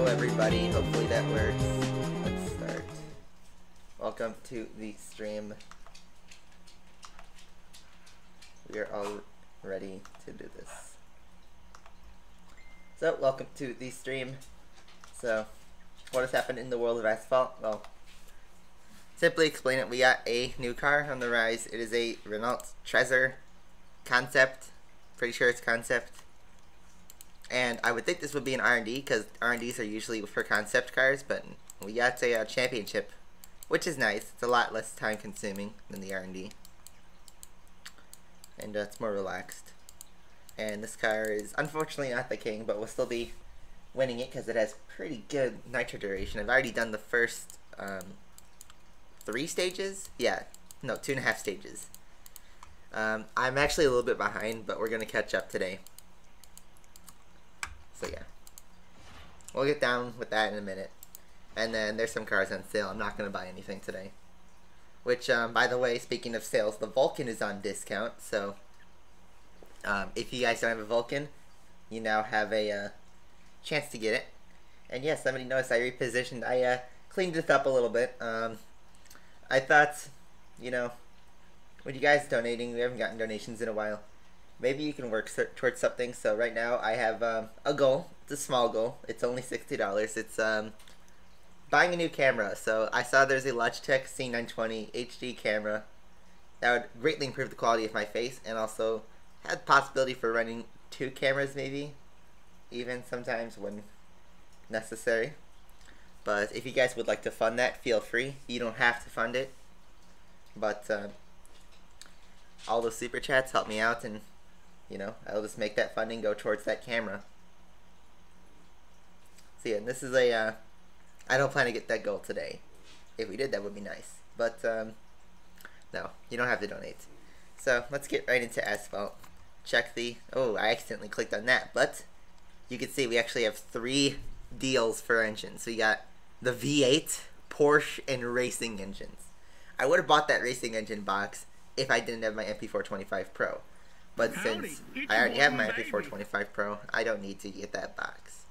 Everybody, hopefully that works. Let's start. Welcome to the stream. We are all ready to do this. So, welcome to the stream. So, what has happened in the world of Asphalt? Well, simply explain it. We got a new car on the rise. It is a Renault Trezor concept. Pretty sure it's concept. And I would think this would be an R&D, because R&Ds are usually for concept cars, but we got a championship, which is nice. It's a lot less time consuming than the R&D. And it's more relaxed. And this car is unfortunately not the king, but we'll still be winning it because it has pretty good nitro duration. I've already done the first 3 stages. Yeah, no, 2.5 stages. I'm actually a little bit behind, but we're going to catch up today. So yeah, we'll get down with that in a minute. And then there's some cars on sale. I'm not going to buy anything today. Which, by the way, speaking of sales, the Vulcan is on discount. So if you guys don't have a Vulcan, you now have a chance to get it. And yeah, somebody noticed I repositioned. I cleaned this up a little bit. I thought, you know, with you guys donating, we haven't gotten donations in a while. Maybe you can work towards something. So right now I have a goal. It's a small goal. It's only $60. It's buying a new camera. So I saw there's a Logitech C920 HD camera that would greatly improve the quality of my face, and also had possibility for running 2 cameras maybe, even sometimes when necessary. But if you guys would like to fund that, feel free. You don't have to fund it, but all those super chats help me out, and you know, I'll just make that funding go towards that camera. So yeah, this is a, I don't plan to get that goal today. If we did, that would be nice. But, no, you don't have to donate. So, let's get right into Asphalt. Check the, oh, I accidentally clicked on that. But, you can see we actually have 3 deals for engines. So we got the V8, Porsche, and racing engines. I would have bought that racing engine box if I didn't have my MP425 Pro. But since I already have my MP425 Pro, I don't need to get that box.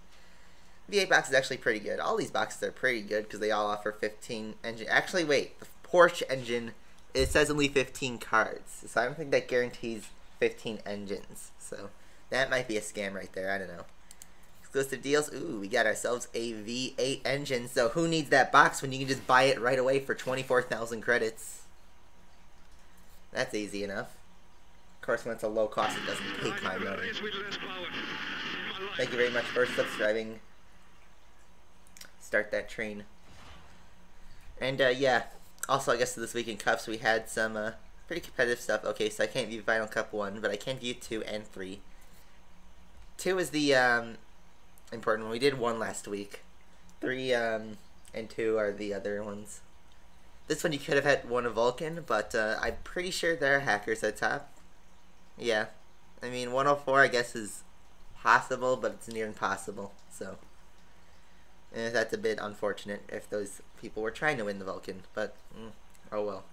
V8 box is actually pretty good. All these boxes are pretty good because they all offer 15 engine. Actually, wait, the Porsche engine, it says only 15 cards. So I don't think that guarantees 15 engines. So that might be a scam right there. I don't know. Exclusive deals. Ooh, we got ourselves a V8 engine. So who needs that box when you can just buy it right away for 24,000 credits? That's easy enough. Of course, when it's a low cost, it doesn't take my money. Thank you very much for subscribing. Start that train. And, yeah. Also, I guess this week in Cups, we had some pretty competitive stuff. Okay, so I can't view Final Cup 1, but I can view 2 and 3. 2 is the important one. We did 1 last week. 3 and 2 are the other ones. This one you could have had won a Vulcan, but I'm pretty sure there are hackers at top. Yeah, I mean 104 I guess is possible, but it's near impossible. So that's a bit unfortunate if those people were trying to win the Vulcan, but oh well.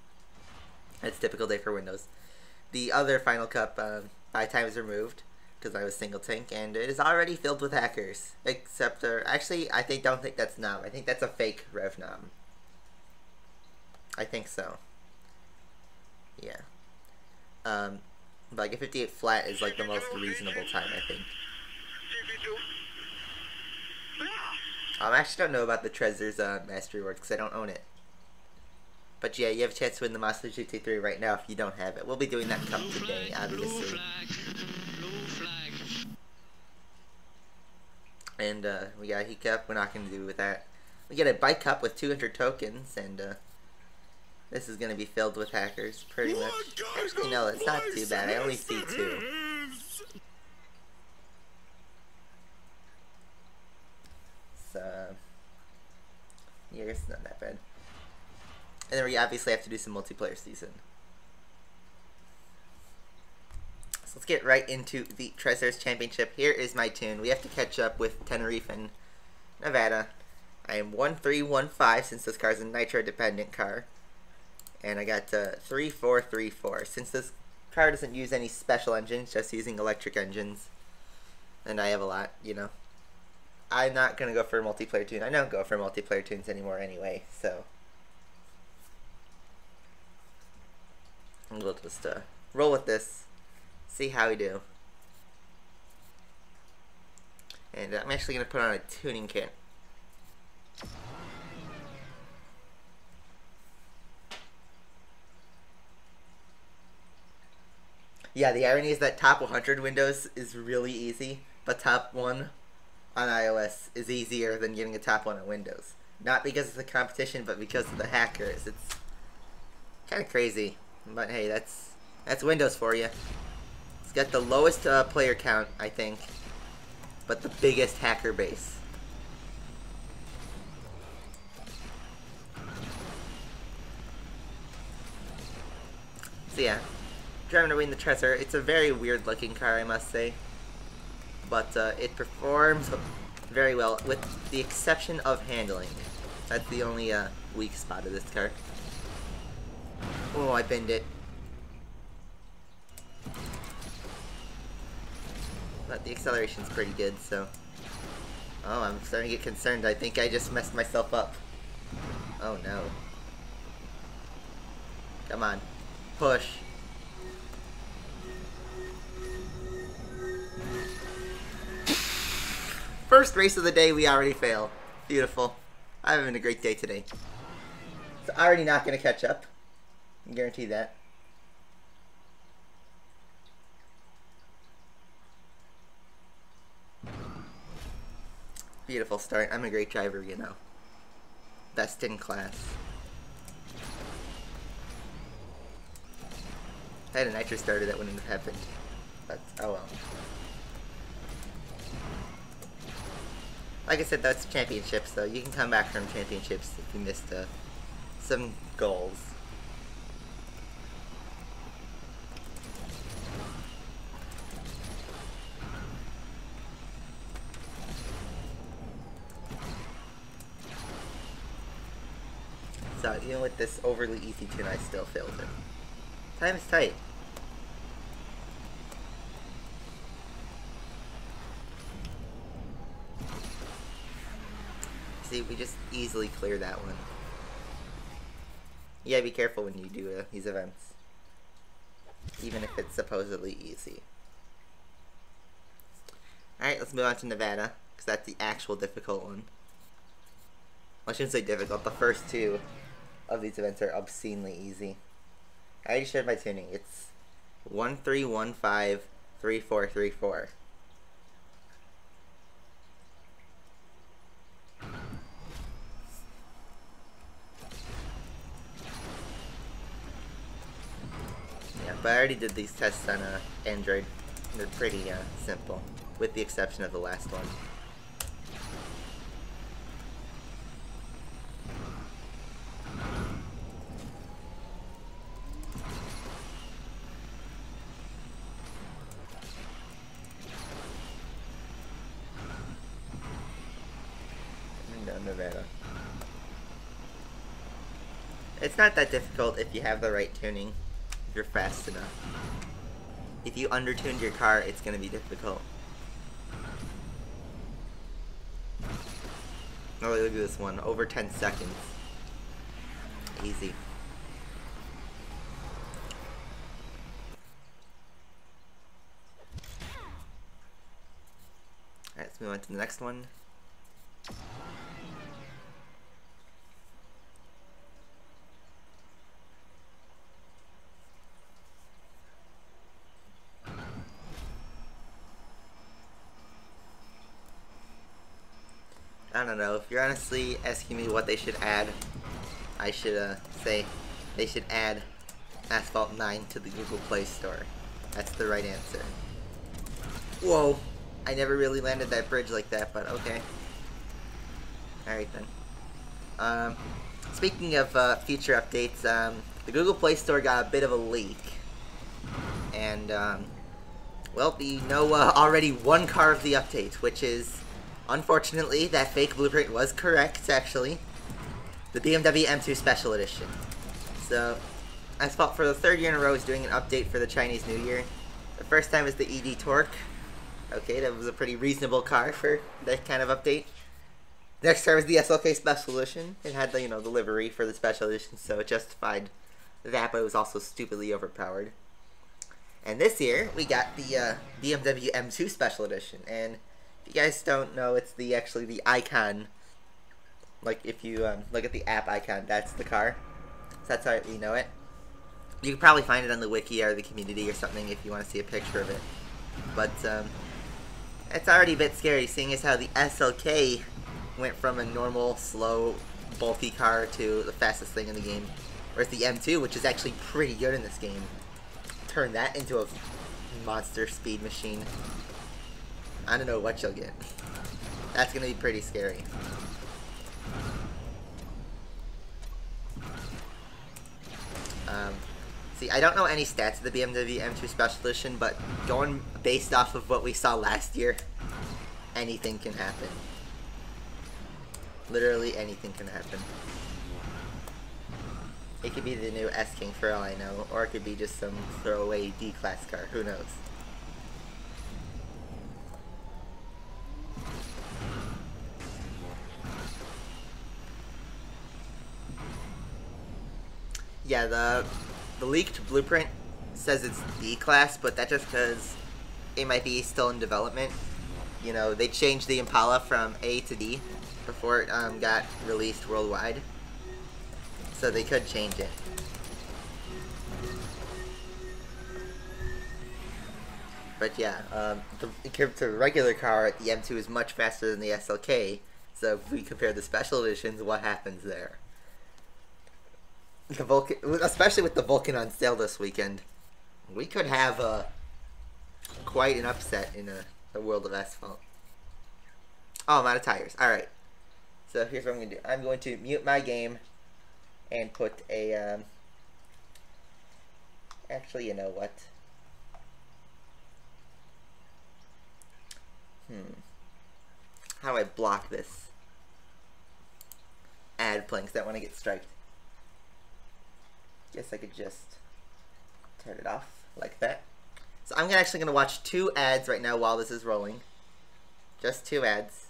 It's a typical day for Windows. The other Final Cup by time is removed because I was single tank, and it is already filled with hackers. Except, actually, don't think that's Nom. I think that's a fake Rev Nom. I think so. Yeah. Like a 58 flat is like the most reasonable time, I think. I actually don't know about the Trezor's mastery award because I don't own it. But yeah, you have a chance to win the Monster GT3 right now if you don't have it. We'll be doing that cup today, obviously. And we got a heat cup. We're not going to do with that. We get a bike cup with 200 tokens, and this is going to be filled with hackers, pretty much. Actually, no, it's not too bad. I only see 2. So, yeah, it's not that bad. And then we obviously have to do some multiplayer season. So let's get right into the Trezor's Championship. Here is my tune. We have to catch up with Tenerife and Nevada. I am 1315 since this car is a nitro-dependent car. And I got 3434. Since this car doesn't use any special engines, just using electric engines. And I have a lot, you know. I'm not going to go for a multiplayer tune. I don't go for multiplayer tunes anymore anyway, so. We'll just roll with this, see how we do. And I'm actually going to put on a tuning kit. Yeah, the irony is that top 100 Windows is really easy, but top 1 on iOS is easier than getting a top 1 on Windows. Not because of the competition, but because of the hackers. It's kind of crazy. But hey, that's Windows for you. It's got the lowest player count, I think, but the biggest hacker base. So yeah, driving away in the Trezor. It's a very weird looking car, I must say, but it performs very well, with the exception of handling. That's the only weak spot of this car. Oh, I binned it. But the acceleration's pretty good, so. Oh, I'm starting to get concerned. I think I just messed myself up. Oh no. Come on. Push. First race of the day, we already fail. Beautiful. I'm having a great day today. So already not going to catch up. I guarantee that. Beautiful start. I'm a great driver, you know. Best in class. If I had a nitro starter, that wouldn't have happened. But, oh well. Like I said, that's championships, so you can come back from championships if you missed some goals. So, even with this overly easy tune, I still failed it. Time is tight. See, we just easily clear that one. You gotta be careful when you do these events. Even if it's supposedly easy. Alright, let's move on to Nevada, because that's the actual difficult one. Well, I shouldn't say difficult, the first 2 of these events are obscenely easy. I already shared my tuning. It's 13153434. Yeah, but I already did these tests on Android. They're pretty simple, with the exception of the last one. Nevada. It's not that difficult if you have the right tuning, if you're fast enough. If you undertuned your car, it's going to be difficult. Oh, look at this one. Over 10 seconds. Easy. Alright, let's move on to the next one. don't know. If you're honestly asking me what they should add, I should say they should add Asphalt 9 to the Google Play Store. That's the right answer. Whoa! I never really landed that bridge like that, but okay. Alright then. Speaking of future updates, the Google Play Store got a bit of a leak. And, well, we know already one car of the update, which is, unfortunately, that fake blueprint was correct, actually. The Bmw M2 Special Edition. So, Asphalt for the third year in a row is doing an update for the Chinese New Year. The first time was the ED Torque. Okay, that was a pretty reasonable car for that kind of update. Next car was the SLK Special Edition. It had the, the livery for the Special Edition, so it justified that, but it was also stupidly overpowered. And this year, we got the Bmw M2 Special Edition. And if you guys don't know, it's actually the icon. Like, if you look at the app icon, that's the car. So that's how we know it. You can probably find it on the wiki or the community or something if you want to see a picture of it. But, it's already a bit scary, seeing as how the SLK went from a normal, slow, bulky car to the fastest thing in the game. Whereas the M2, which is actually pretty good in this game, turned that into a monster speed machine. I don't know what you'll get. That's gonna be pretty scary. See, I don't know any stats of the BMW M2 Special Edition, but going based off of what we saw last year, anything can happen. Literally anything can happen. It could be the new S-King for all I know, or it could be just some throwaway D-Class car, who knows. Yeah, the leaked blueprint says it's D-Class, but that's just because it might be still in development. You know, they changed the Impala from A to D before it got released worldwide. So they could change it. But yeah, compared to the regular car, the M2 is much faster than the SLK. So if we compare the special editions, what happens there? The Vulcan, especially with the Vulcan on sale this weekend, we could have quite an upset in the world of Asphalt. Oh, I'm out of tires. Alright. So here's what I'm going to do. I'm going to mute my game and put a, actually, you know what? How do I block this ad playing? Because I don't want to get striped. Guess I could just turn it off like that. So I'm actually going to watch 2 ads right now while this is rolling. Just 2 ads.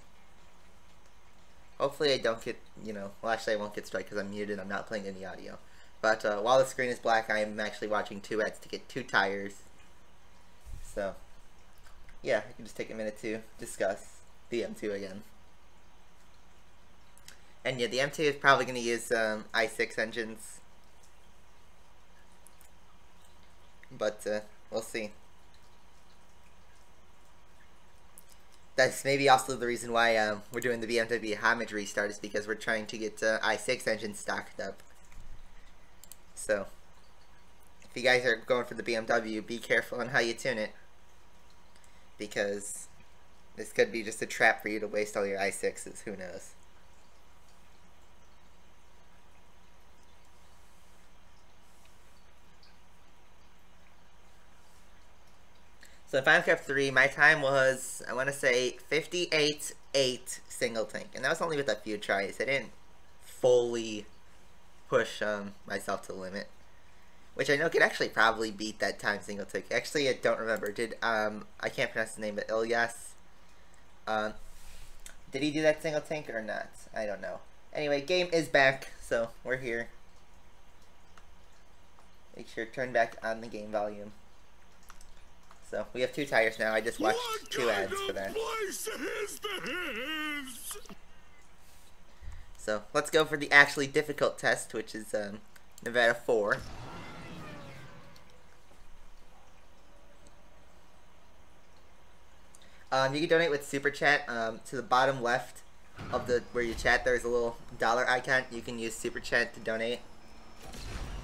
Hopefully I don't get, well, actually I won't get striked because I'm muted. I'm not playing any audio. But while the screen is black, I am actually watching 2 ads to get 2 tires. So, yeah, I can just take a minute to discuss the M2 again. And yeah, the M2 is probably going to use i6 engines. But we'll see. That's maybe also the reason why we're doing the BMW homage restart, is because we're trying to get i6 engines stocked up. So, if you guys are going for the BMW, be careful on how you tune it, because this could be just a trap for you to waste all your i6s, who knows. So in Final Craft 3, my time was, I want to say, 58.8 single tank. And that was only with a few tries. I didn't fully push myself to the limit. Which I know could actually probably beat that time single tank. Actually, I don't remember. I can't pronounce the name, but Ilyas. Did he do that single tank or not? I don't know. Anyway, game is back, so we're here. Make sure to turn back on the game volume. So, we have 2 tires now. I just watched 2 ads for that. So, let's go for the actually difficult test, which is Nevada 4. You can donate with Super Chat to the bottom left of the where you chat, there's a little dollar icon. You can use Super Chat to donate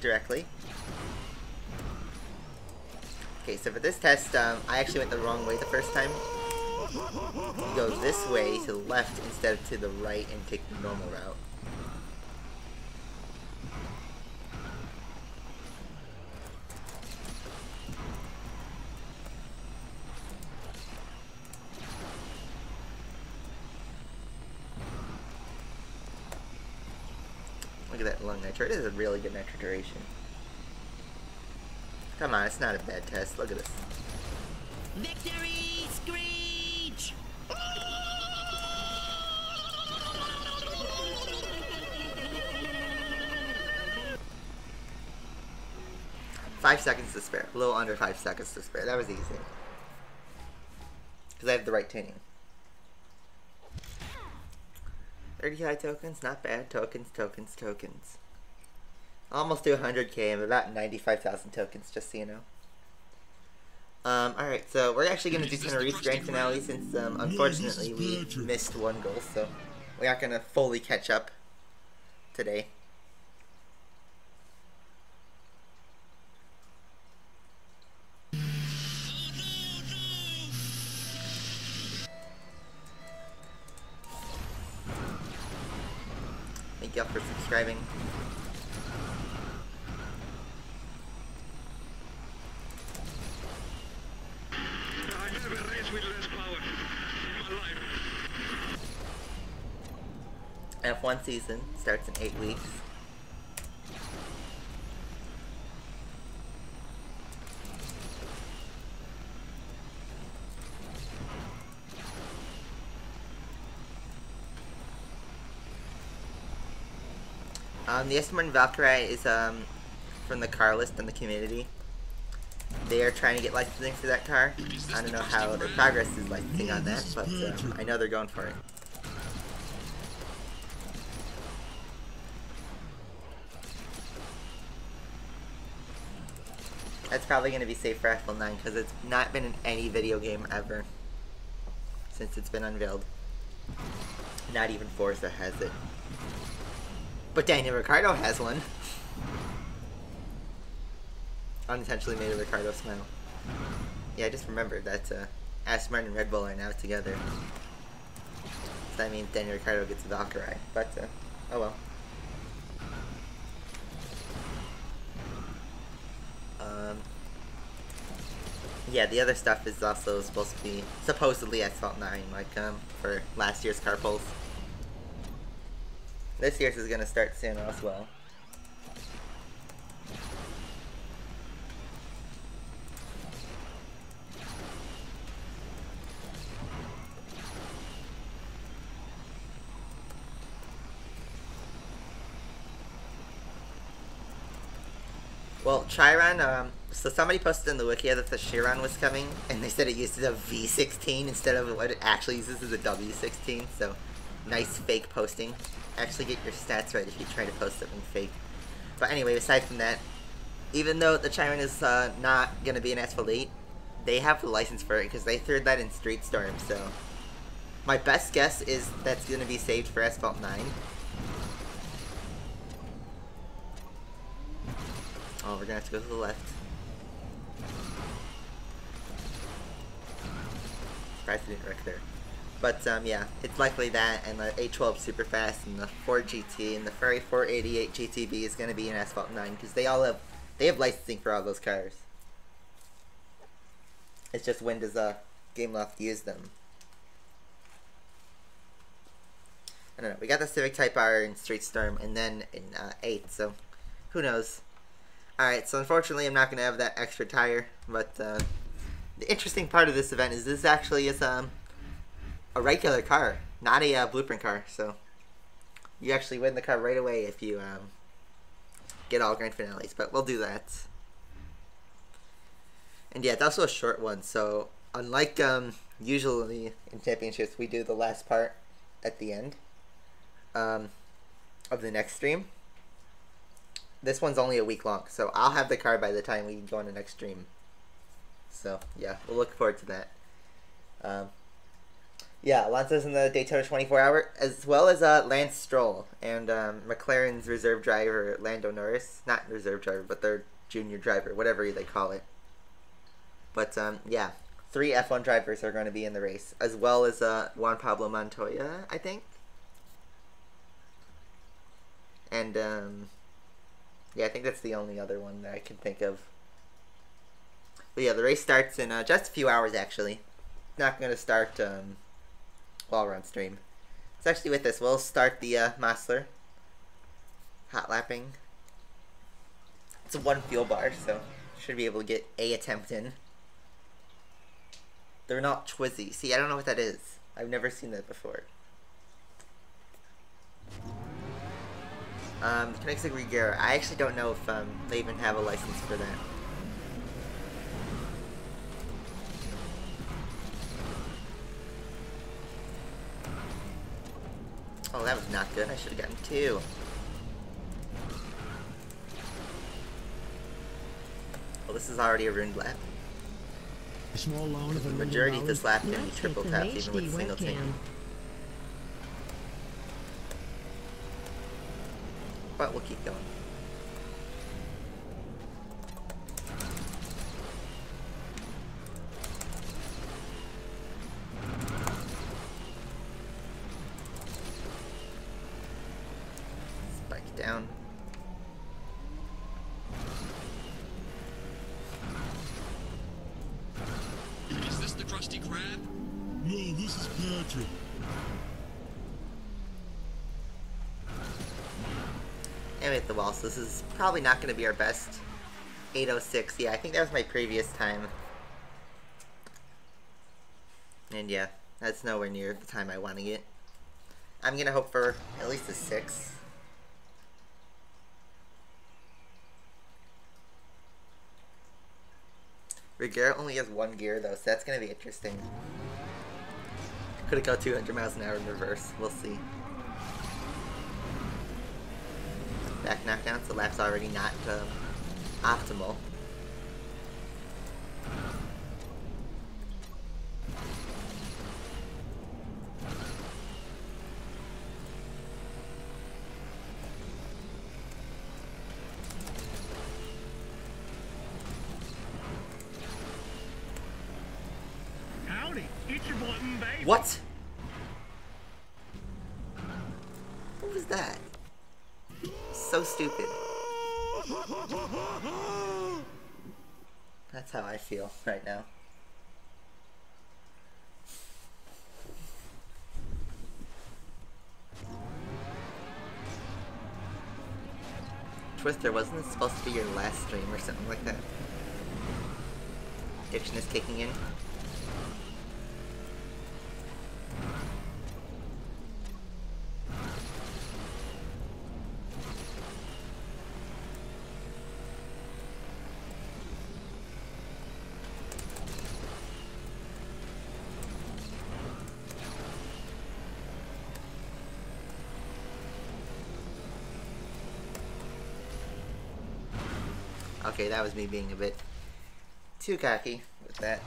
directly. Okay, so for this test, I actually went the wrong way the first time. You go this way to the left instead of to the right and take the normal route. Look at that long nitro. It is a really good nitro duration. Come on, it's not a bad test. Look at this. Victory screech! 5 seconds to spare. A little under 5 seconds to spare. That was easy. Because I have the right tuning. 30 high tokens, not bad. Tokens, tokens, tokens. Almost to 100k. I'm about 95,000 tokens, just so you know. Alright, so we're actually going to do Tenerife's grand finale since, unfortunately, we missed one goal, so we aren't going to fully catch up today. Thank y'all for subscribing. F1 season starts in 8 weeks. The Airborne Valkyrie is from the car list in the community. They are trying to get licensing for that car. I don't know how their progress is licensing on that, but I know they're going for it. That's probably going to be safe for Asphalt 9 because it's not been in any video game ever since it's been unveiled. Not even Forza has it. But Daniel Ricciardo has one. Unintentionally made a Ricciardo smile. Yeah, I just remembered that Aston Martin and Red Bull are now together. So that means Daniel Ricciardo gets a Valkyrie. But, oh well. Yeah, the other stuff is also supposed to be supposedly Asphalt 9, like for last year's car polls. This year's is gonna start soon as well. Well, Chiron, so somebody posted in the wiki that the Chiron was coming, and they said it uses a V16 instead of what it actually uses is a W16, so nice fake posting. Actually get your stats right if you try to post something fake. But anyway, aside from that, even though the Chiron is not going to be an Asphalt 8, they have the license for it because they threw that in Street Storm, so my best guess is that's going to be saved for Asphalt 9. Oh, we're gonna have to go to the left. Surprised I didn't wreck there. But, yeah, it's likely that, and the 812 Superfast, and the Ford GT, and the Ferrari 488 GTB is gonna be in Asphalt 9, because they have licensing for all those cars. It's just when does, Gameloft use them? I don't know, we got the Civic Type R in Street Storm, and then in, 8, so who knows? Alright, so unfortunately I'm not going to have that extra tire, but the interesting part of this event is this actually is a regular car, not a blueprint car, so you actually win the car right away if you get all grand finales, but we'll do that. And yeah, it's also a short one, so unlike usually in championships we do the last part at the end of the next stream. This one's only a week long, so I'll have the car by the time we go on the next stream. So, yeah, we'll look forward to that. Yeah, Alonso's in the Daytona 24 Hour, as well as Lance Stroll and McLaren's reserve driver Lando Norris. Not reserve driver, but their junior driver, whatever they call it. But yeah, 3 F1 drivers are going to be in the race, as well as Juan Pablo Montoya, I think. And yeah, I think that's the only other one that I can think of. But yeah, the race starts in just a few hours, actually. Not going to start while we're on stream. It's actually with this. We'll start the Mosler Hotlapping. It's a 1 fuel bar, so should be able to get a attempt in. The Renault Twizy. See, I don't know what that is. I've never seen that before. Koenigsegg Regera. I actually don't know if they even have a license for that. Oh, that was not good. I should have gotten 2. Well, this is already a ruined lap. A small loan of The majority of this lap can be triple taps even with single tank. But we'll keep going. Spike down. Is this the Krusty Krab? No, this is Patrick. And we hit the wall, so this is probably not going to be our best. 8:06, yeah, I think that was my previous time. And yeah, that's nowhere near the time I want to get. I'm going to hope for at least a 6. Regera only has 1 gear though, so that's going to be interesting. Could it go 200 miles an hour in reverse? We'll see. Back knockdown, so lap's already not optimal. Howdy, it's your boy baby. What? What was that? So stupid. That's how I feel right now. Twister, wasn't this supposed to be your last stream or something like that? Addiction is kicking in. Okay, that was me being a bit too cocky with that.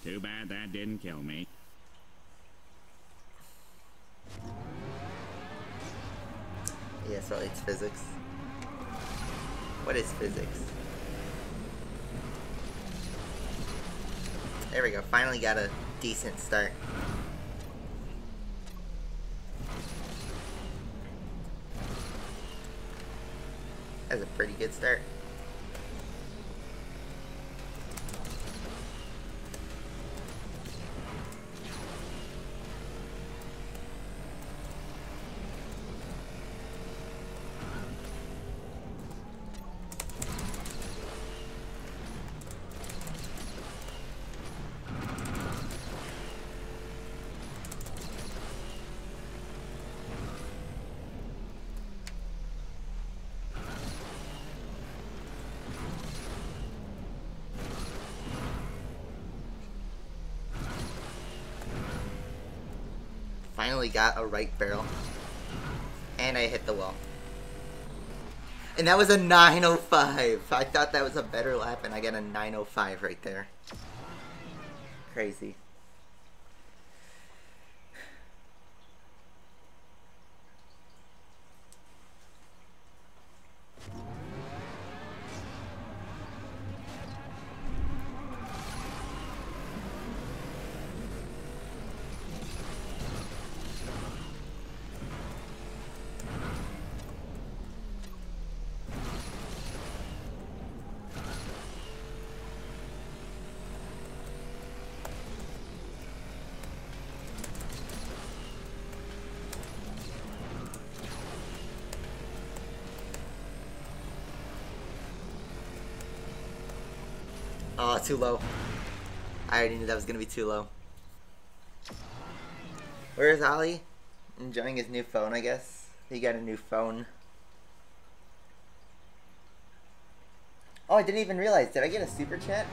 Too bad that didn't kill me. Yeah, so it's physics. What is physics? There we go, finally got a decent start. That's a pretty good start. Finally got a right barrel. And I hit the wall. And that was a 905. I thought that was a better lap, and I got a 905 right there. Crazy. Oh, too low. I already knew that was gonna be too low. Where is Ollie? Enjoying his new phone, I guess. He got a new phone. Oh, I didn't even realize. Did I get a super chat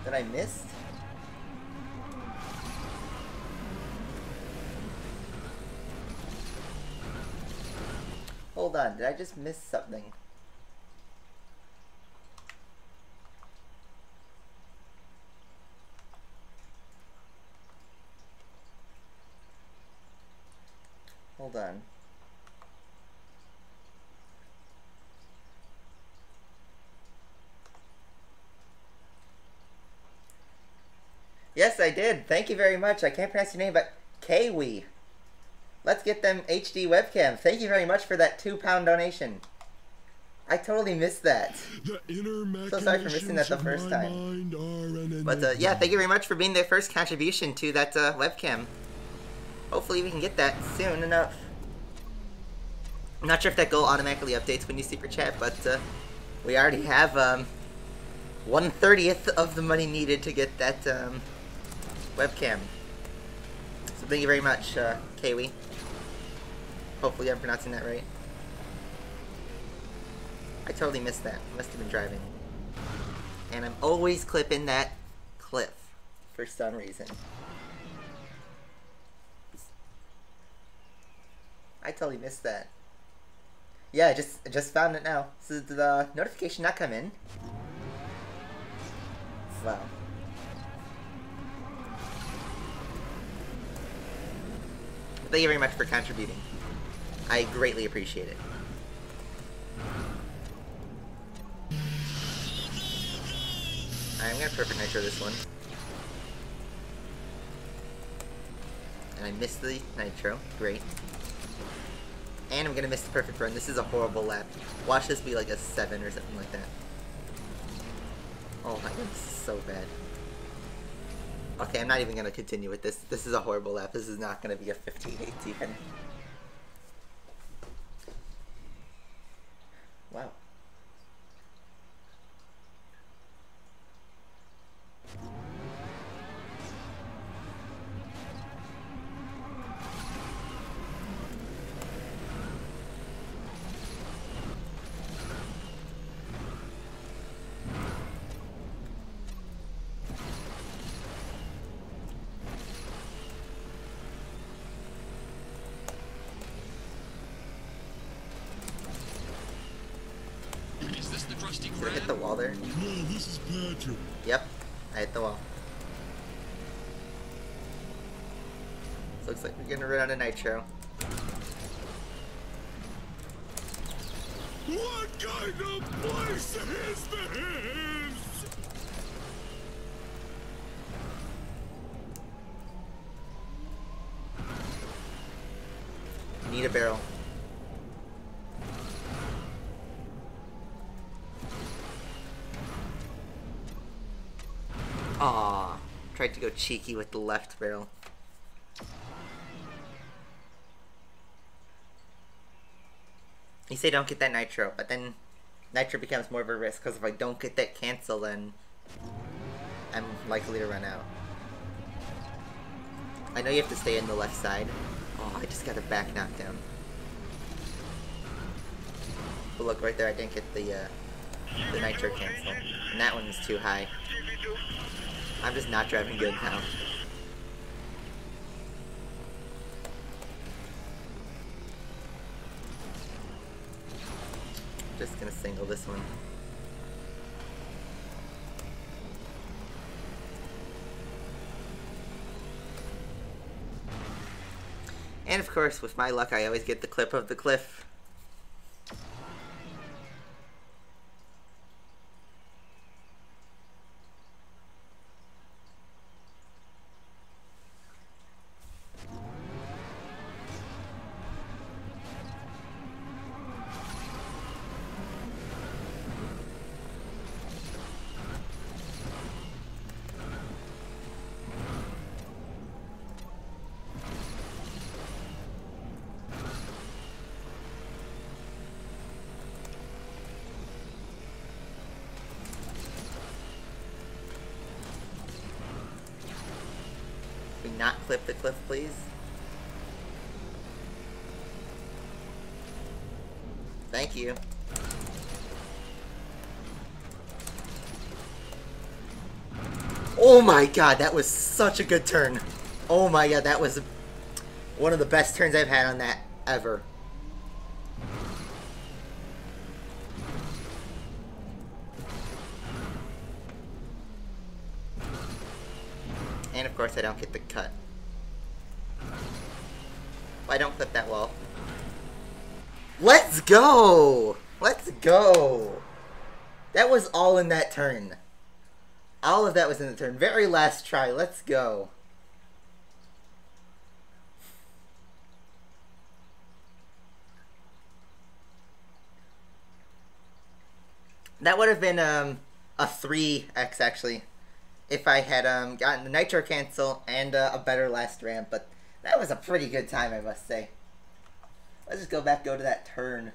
that I missed? Hold on, did I just miss something? Hold on. Yes, I did. Thank you very much. I can't pronounce your name, but Kiwi. Let's get them HD webcam. Thank you very much for that £2 donation. I totally missed that. So sorry for missing that the first time. But yeah, thank you very much for being the first contribution to that webcam. Hopefully we can get that soon enough. I'm not sure if that goal automatically updates when you super chat, but we already have 1/30th of the money needed to get that webcam. So thank you very much, Kiwi. Hopefully I'm pronouncing that right. I totally missed that. I must have been driving. And I'm always clipping that cliff for some reason. I totally missed that. Yeah, I just found it now. So did the notification not come in? Wow. Thank you very much for contributing. I greatly appreciate it. I'm gonna perfect nitro this one. And I missed the nitro. Great. And I'm gonna miss the perfect run. This is a horrible lap. Watch this be like a 7 or something like that. Oh my god, this is so bad. Okay, I'm not even gonna continue with this. This is a horrible lap. This is not gonna be a 58 even. Wow. Did I hit the wall there? No, this is Patrick. Yep, I hit the wall. So looks like we're gonna run out of nitro. What kind of place is this? Need a barrel. Aw, tried to go cheeky with the left barrel. You say don't get that nitro, but then nitro becomes more of a risk, because if I don't get that cancel, then I'm likely to run out. I know you have to stay in the left side. Oh, I just got a back knockdown. But look, right there, I didn't get the nitro cancel. And that one is too high. I'm just not driving good now. just gonna single this one. And of course, with my luck, I always get the clip of the cliff. Not clip the cliff, please. Thank you. Oh my god, that was such a good turn. Oh my god, that was one of the best turns I've had on that ever. And of course I don't get the cut. I don't clip that wall. Let's go! Let's go! That was all in that turn. All of that was in the turn. Very last try. Let's go. That would have been a 3x actually. If I had gotten the nitro cancel and a better last ramp, but that was a pretty good time, I must say. Let's just go to that turn.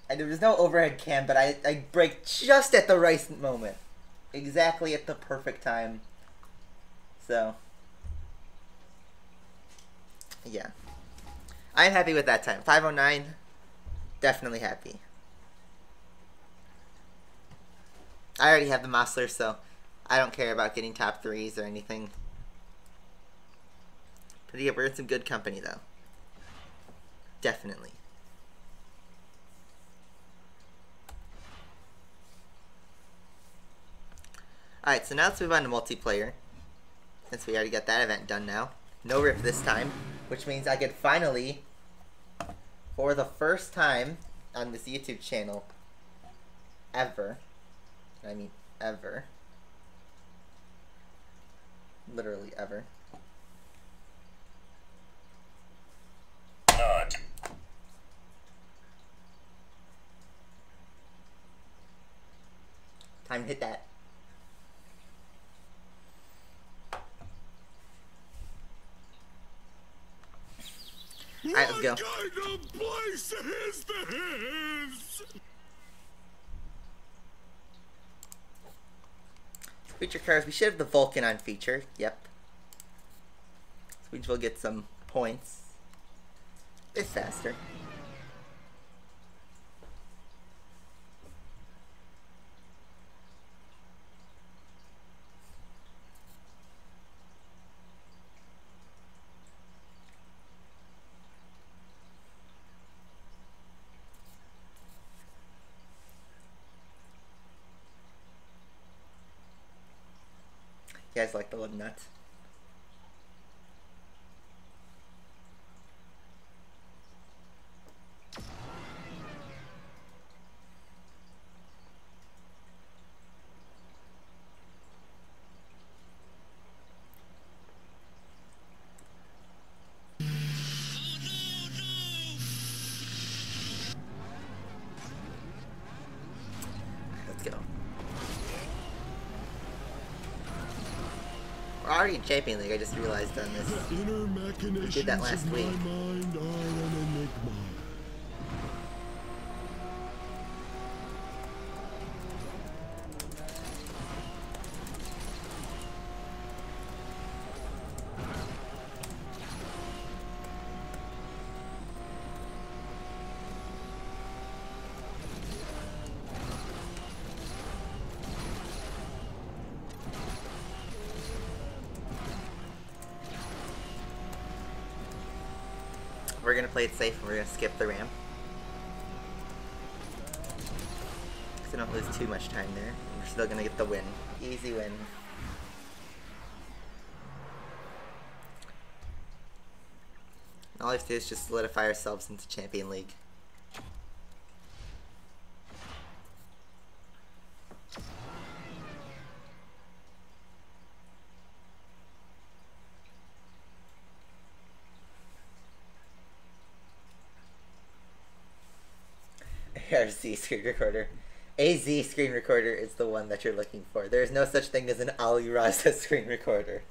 And there was no overhead cam, but I brake just at the right moment. Exactly at the perfect time. So, yeah. I'm happy with that time. 5:09. Definitely happy. I already have the Mossler, so I don't care about getting top 3s or anything. But yeah, we're in some good company, though. Definitely. Alright, so now let's move on to multiplayer. Since we already got that event done now. No rip this time, which means I could finally, for the first time on this YouTube channel, ever, I mean ever, literally ever, time to hit that. Alright, let's go. What kind of place is this? Feature cars. We should have the Vulcan on feature. Yep. So we will get some points. It's faster. You guys like the little nuts? Let's go. We're already in Champion League, I just realized on this. We did that last week. we're gonna play it safe and we're gonna skip the ramp. Because I don't lose too much time there. We're still gonna get the win. Easy win. All we have to do is just solidify ourselves into Champion League. ARC screen recorder. AZ screen recorder is the one that you're looking for. There is no such thing as an Ali Raza screen recorder.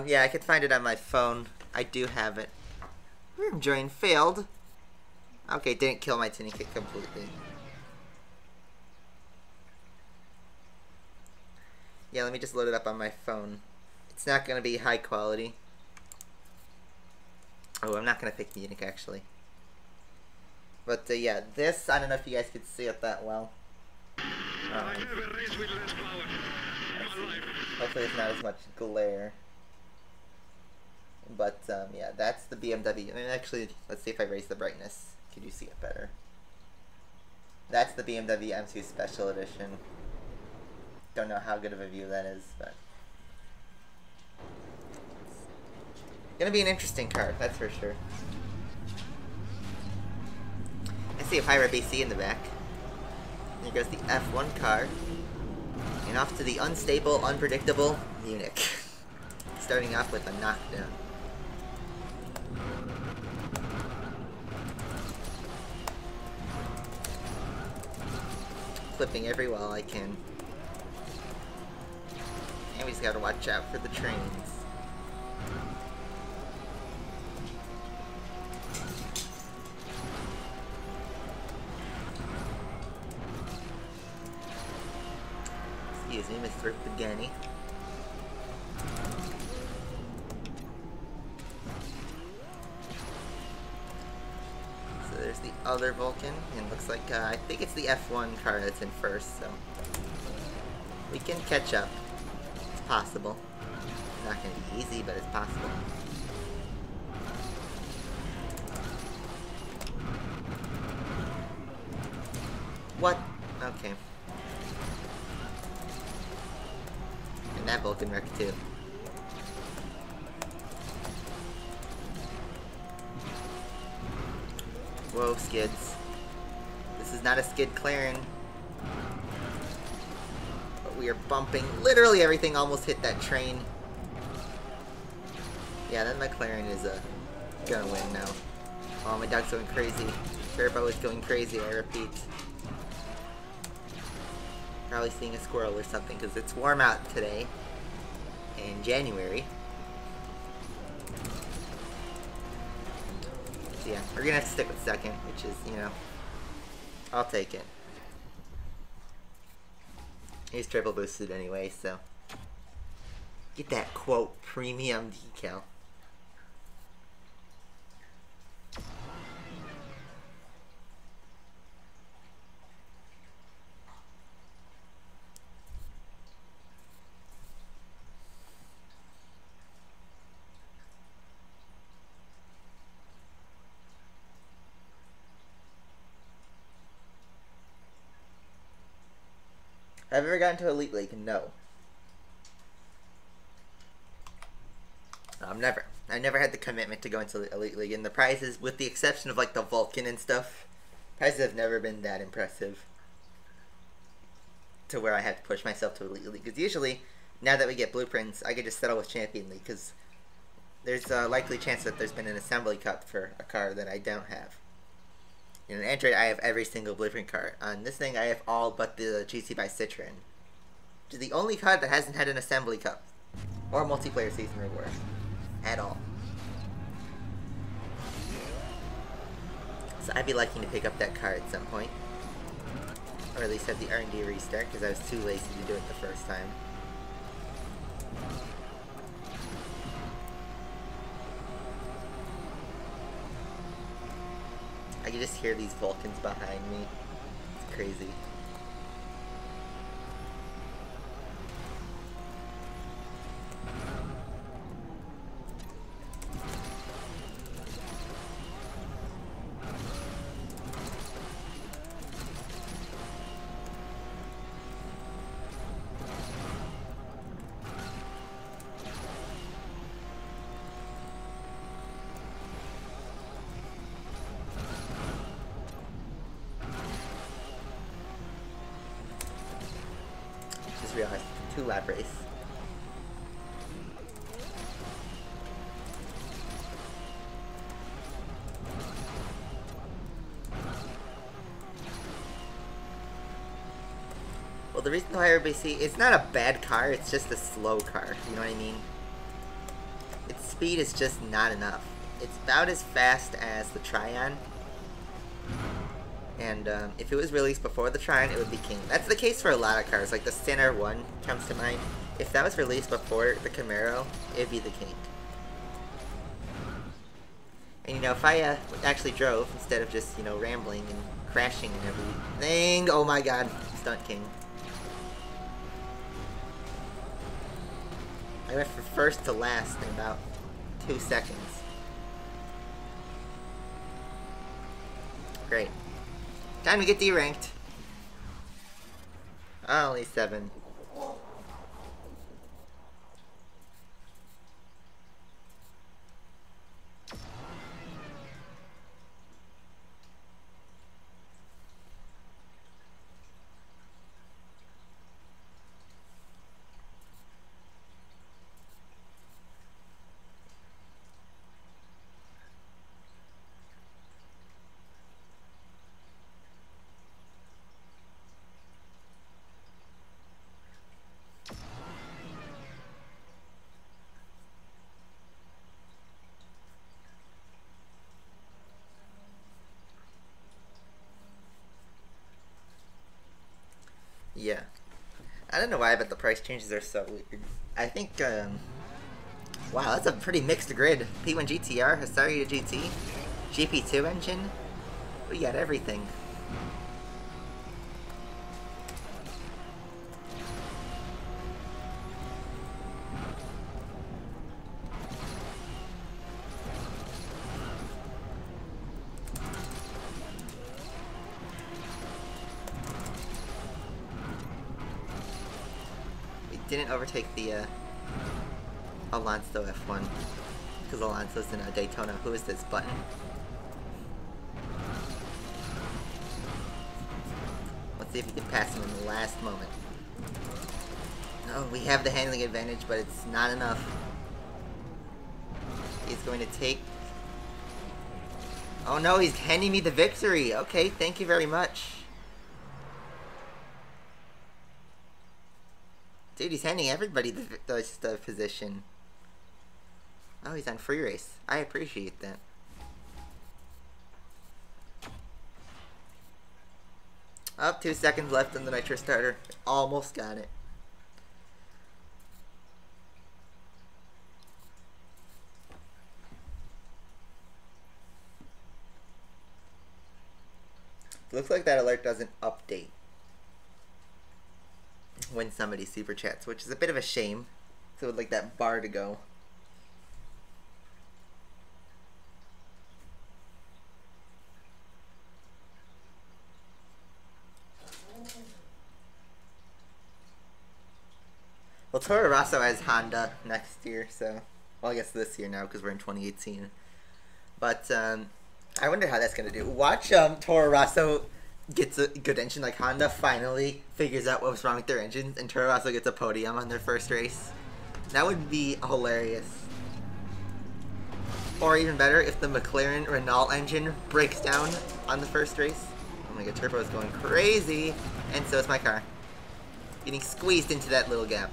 Yeah, I could find it on my phone. I do have it. Room join failed. Okay, didn't kill my tinny kit completely. Yeah, let me just load it up on my phone. It's not going to be high quality. Oh, I'm not going to pick Munich, actually. But, yeah, this, I don't know if you guys could see it that well. Hopefully it's not as much glare. But, yeah, that's the BMW. I mean, actually, let's see if I raise the brightness. Could you see it better? That's the Bmw M2 Special Edition. Don't know how good of a view that is, but... It's gonna be an interesting car, that's for sure. I see a Pirate BC in the back. There goes the F1 car. And off to the unstable, unpredictable Munich. Starting off with a knockdown. Clipping every wall I can. And we just gotta watch out for the trains. Excuse me, Mr. Pagani. So there's the other Vulcan, and looks like, I think it's the F1 car that's in first, so we can catch up. It's possible. It's not gonna be easy, but it's possible. What? Okay. And that Vulcan wrecked too. Whoa, skids. This is not a skid clearing. But we are bumping. Literally everything almost hit that train. Yeah, that McLaren is gonna win now. Oh, my dog's going crazy. Turbo is going crazy, I repeat. Probably seeing a squirrel or something because it's warm out today in January. So yeah, we're gonna have to stick with second, which is, you know, I'll take it. He's triple boosted anyway, so get that quote premium decal. Have I ever gotten to Elite League? No. Never. I never had the commitment to go into Elite League, and the prizes, with the exception of like the Vulcan and stuff, prizes have never been that impressive to where I had to push myself to Elite League. Because usually, now that we get blueprints, I could just settle with Champion League, because there's a likely chance that there's been an assembly cut for a car that I don't have. In an Android, I have every single blueprint car. On this thing, I have all but the GC by Citroen, which is the only car that hasn't had an assembly cup or multiplayer season reward at all. So I'd be liking to pick up that car at some point, or at least have the R&D restart because I was too lazy to do it the first time. I can just hear these Vulcans behind me. It's crazy. just realized it's a 2-lap race. Well, the reason why everybody see it's not a bad car, it's just a slow car. You know what I mean? Its speed is just not enough. It's about as fast as the Tryon. And if it was released before the Tryon, it would be king. That's the case for a lot of cars. Like the Sinner 1 comes to mind. If that was released before the Camaro, it'd be the king. And you know, if I actually drove instead of just, you know, rambling and crashing and everything. Oh my god, stunt king. I went from first to last in about 2 seconds. Great. Time to get deranked. Only 7. Yeah. I don't know why, but the price changes are so weird. I think, wow, that's a pretty mixed grid. P1 GTR, Hasaria GT, GP2 engine. We got everything. Didn't overtake the Alonso F1 because Alonso's in a Daytona. Who is this button? Let's see if we can pass him in the last moment. No, we have the handling advantage, but it's not enough. He's going to take... Oh no, he's handing me the victory! Okay, thank you very much. Dude, he's handing everybody the position. Oh, he's on free race. I appreciate that. Oh, 2 seconds left in the nitro starter. Almost got it. Looks like that alert doesn't update when somebody super chats, which is a bit of a shame. So I'd like that bar to go. Well, Toro Rosso has Honda next year, so... Well, I guess this year now, because we're in 2018. But, I wonder how that's going to do. Watch Toro Rosso gets a good engine like Honda finally figures out what was wrong with their engines, and Toro Rosso gets a podium on their first race. That would be hilarious. Or even better, if the McLaren Renault engine breaks down on the first race. Oh my god, Turbo is going crazy, and so is my car. Getting squeezed into that little gap.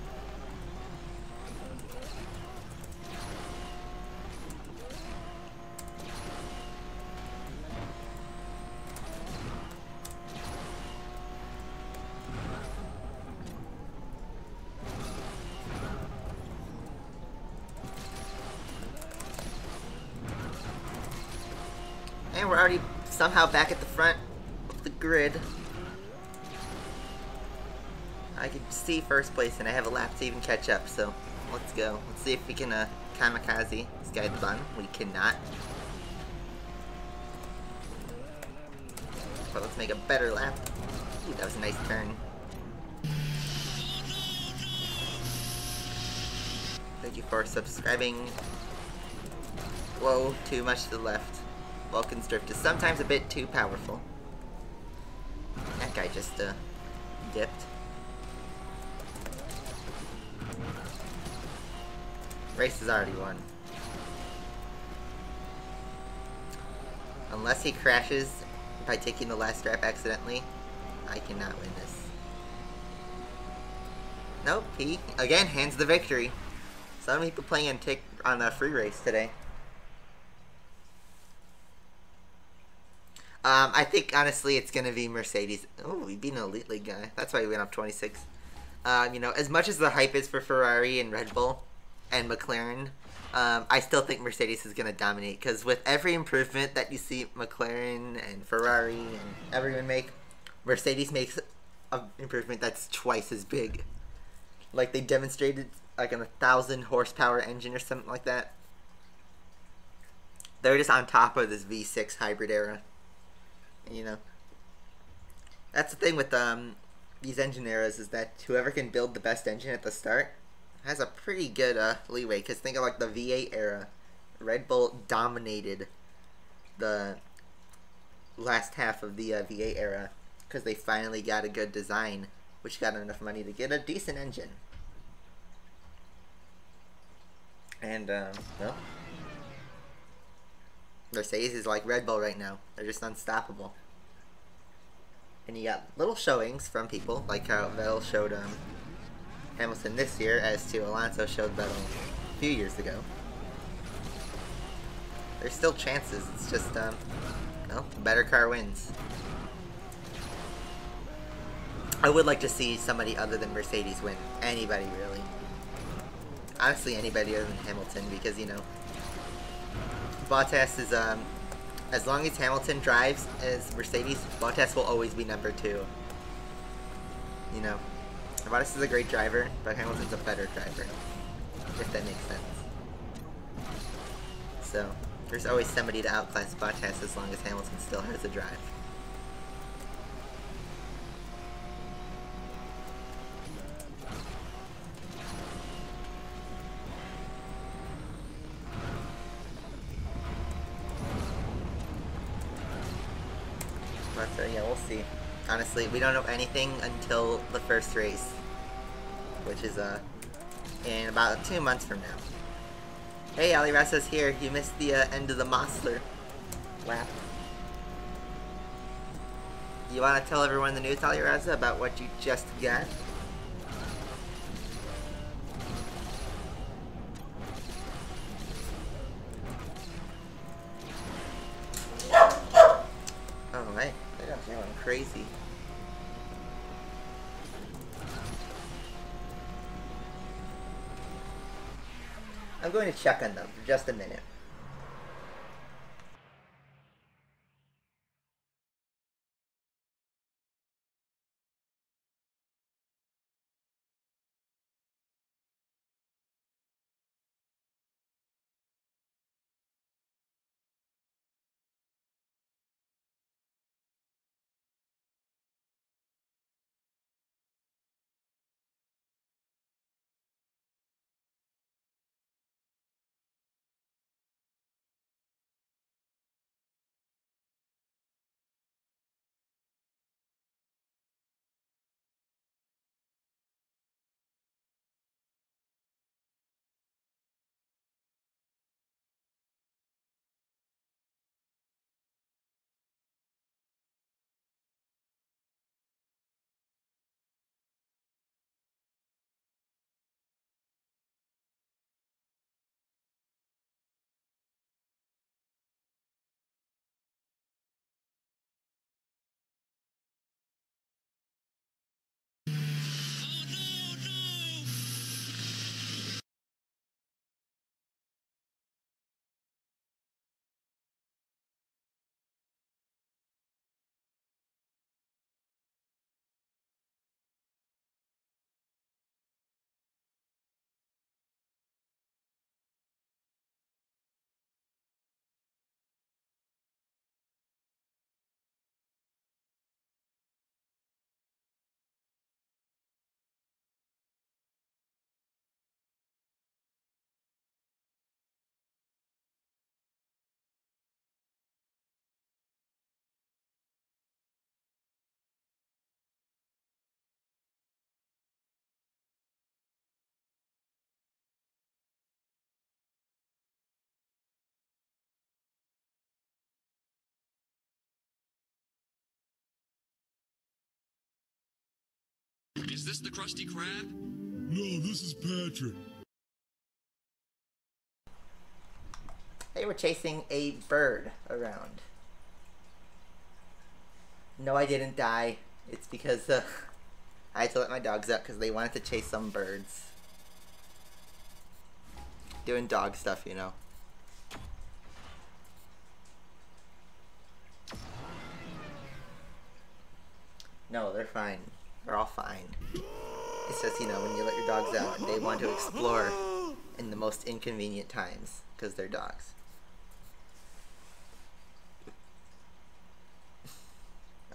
And we're already somehow back at the front of the grid. I can see first place and I have a lap to even catch up, so let's go. Let's see if we can kamikaze this guy at the bottom. We cannot. But let's make a better lap. Ooh, that was a nice turn. Thank you for subscribing. Whoa, too much to the left. Vulcan's drift is sometimes a bit too powerful. That guy just dipped. Race is already won. Unless he crashes by taking the last strap accidentally, I cannot win this. Nope, he again hands the victory. Some people playing on a free race today. I think honestly it's gonna be Mercedes. Oh, we beat an Elite League guy. That's why we went up 26. You know, as much as the hype is for Ferrari and Red Bull and McLaren, I still think Mercedes is gonna dominate because with every improvement that you see McLaren and Ferrari and everyone make, Mercedes makes an improvement that's twice as big. Like they demonstrated like an 1,000 horsepower engine or something like that. They're just on top of this V6 hybrid era. You know, that's the thing with these engine eras is that whoever can build the best engine at the start has a pretty good leeway. Because think of like the V8 era, Red Bull dominated the last half of the V8 era because they finally got a good design, which got enough money to get a decent engine. And well, Mercedes is like Red Bull right now. They're just unstoppable. And you got little showings from people, like how Vettel showed Hamilton this year, as to Alonso showed Vettel a few years ago. There's still chances. It's just, no, better car wins. I would like to see somebody other than Mercedes win. Anybody, really. Honestly, anybody other than Hamilton, because, you know, Bottas is, as long as Hamilton drives as Mercedes, Bottas will always be number 2. You know, Bottas is a great driver, but Hamilton's a better driver, if that makes sense. So, there's always somebody to outclass Bottas as long as Hamilton still has a drive. But yeah, we'll see. Honestly, we don't know anything until the first race, which is in about 2 months from now. Hey, Ali Rasa's here. You missed the end of the Mosler lap. You want to tell everyone the news, Ali Raza, about what you just got? Alright, they're going crazy. I'm going to check on them for just a minute. Is this the Krusty Krab? No, this is Patrick. They were chasing a bird around. No, I didn't die. It's because I had to let my dogs out because they wanted to chase some birds. Doing dog stuff, you know. No, they're fine. They're all fine. It's just, you know, when you let your dogs out and they want to explore in the most inconvenient times because they're dogs.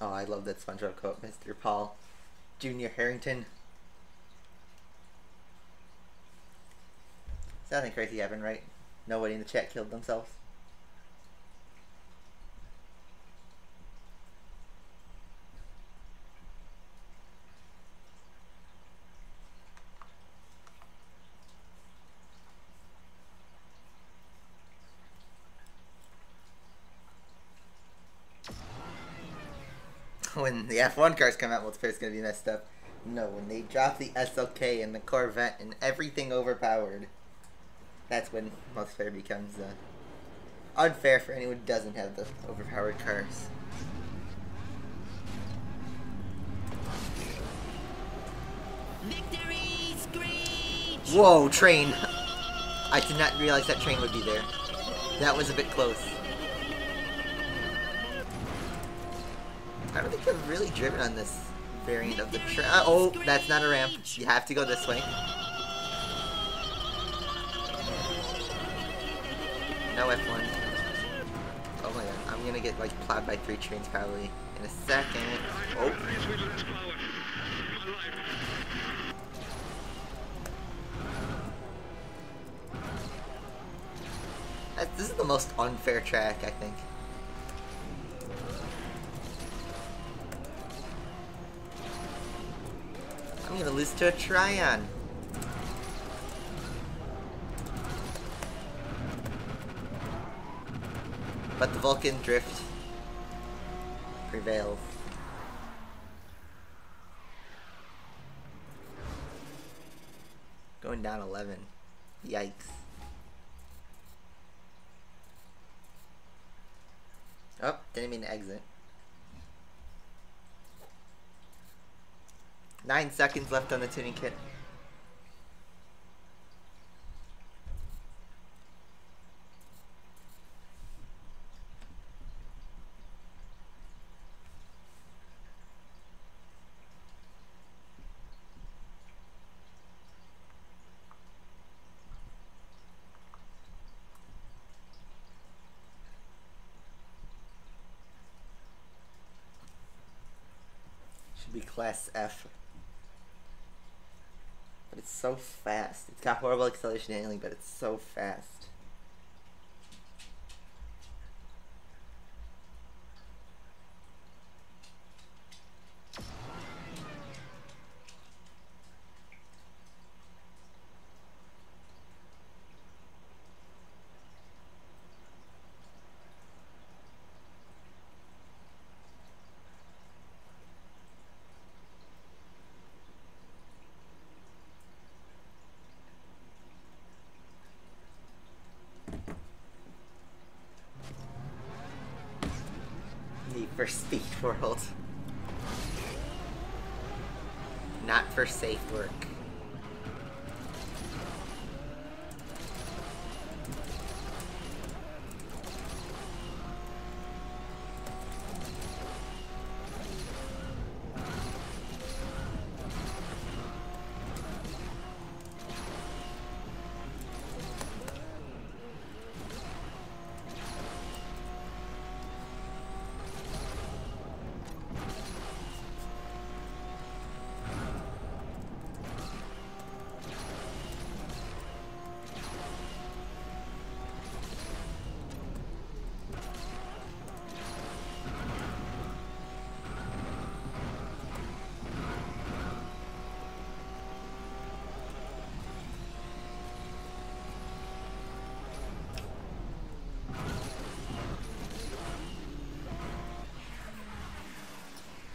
Oh, I love that SpongeBob quote, Mr. Paul Jr. Harrington. It's nothing crazy happened, right? Nobody in the chat killed themselves. When the F1 cars come out, multiplayer's gonna be messed up. No, when they drop the SLK and the Corvette and everything overpowered, that's when multiplayer becomes unfair for anyone who doesn't have the overpowered cars. Victory screech! Whoa, train! I did not realize that train would be there. That was a bit close. I don't think I've really driven on this variant of the train. Oh, that's not a ramp. You have to go this way. No F1. Oh my god, I'm gonna get like plowed by 3 trains probably in a second. Oh. This is the most unfair track, I think. I'm gonna lose to a Tryon. But the Vulcan drift prevails. Going down 11. Yikes. Oh, didn't mean to exit. 9 seconds left on the tuning kit. Should be class F. But it's so fast. It's got horrible acceleration handling, but it's so fast. For speed world. Not for safe work.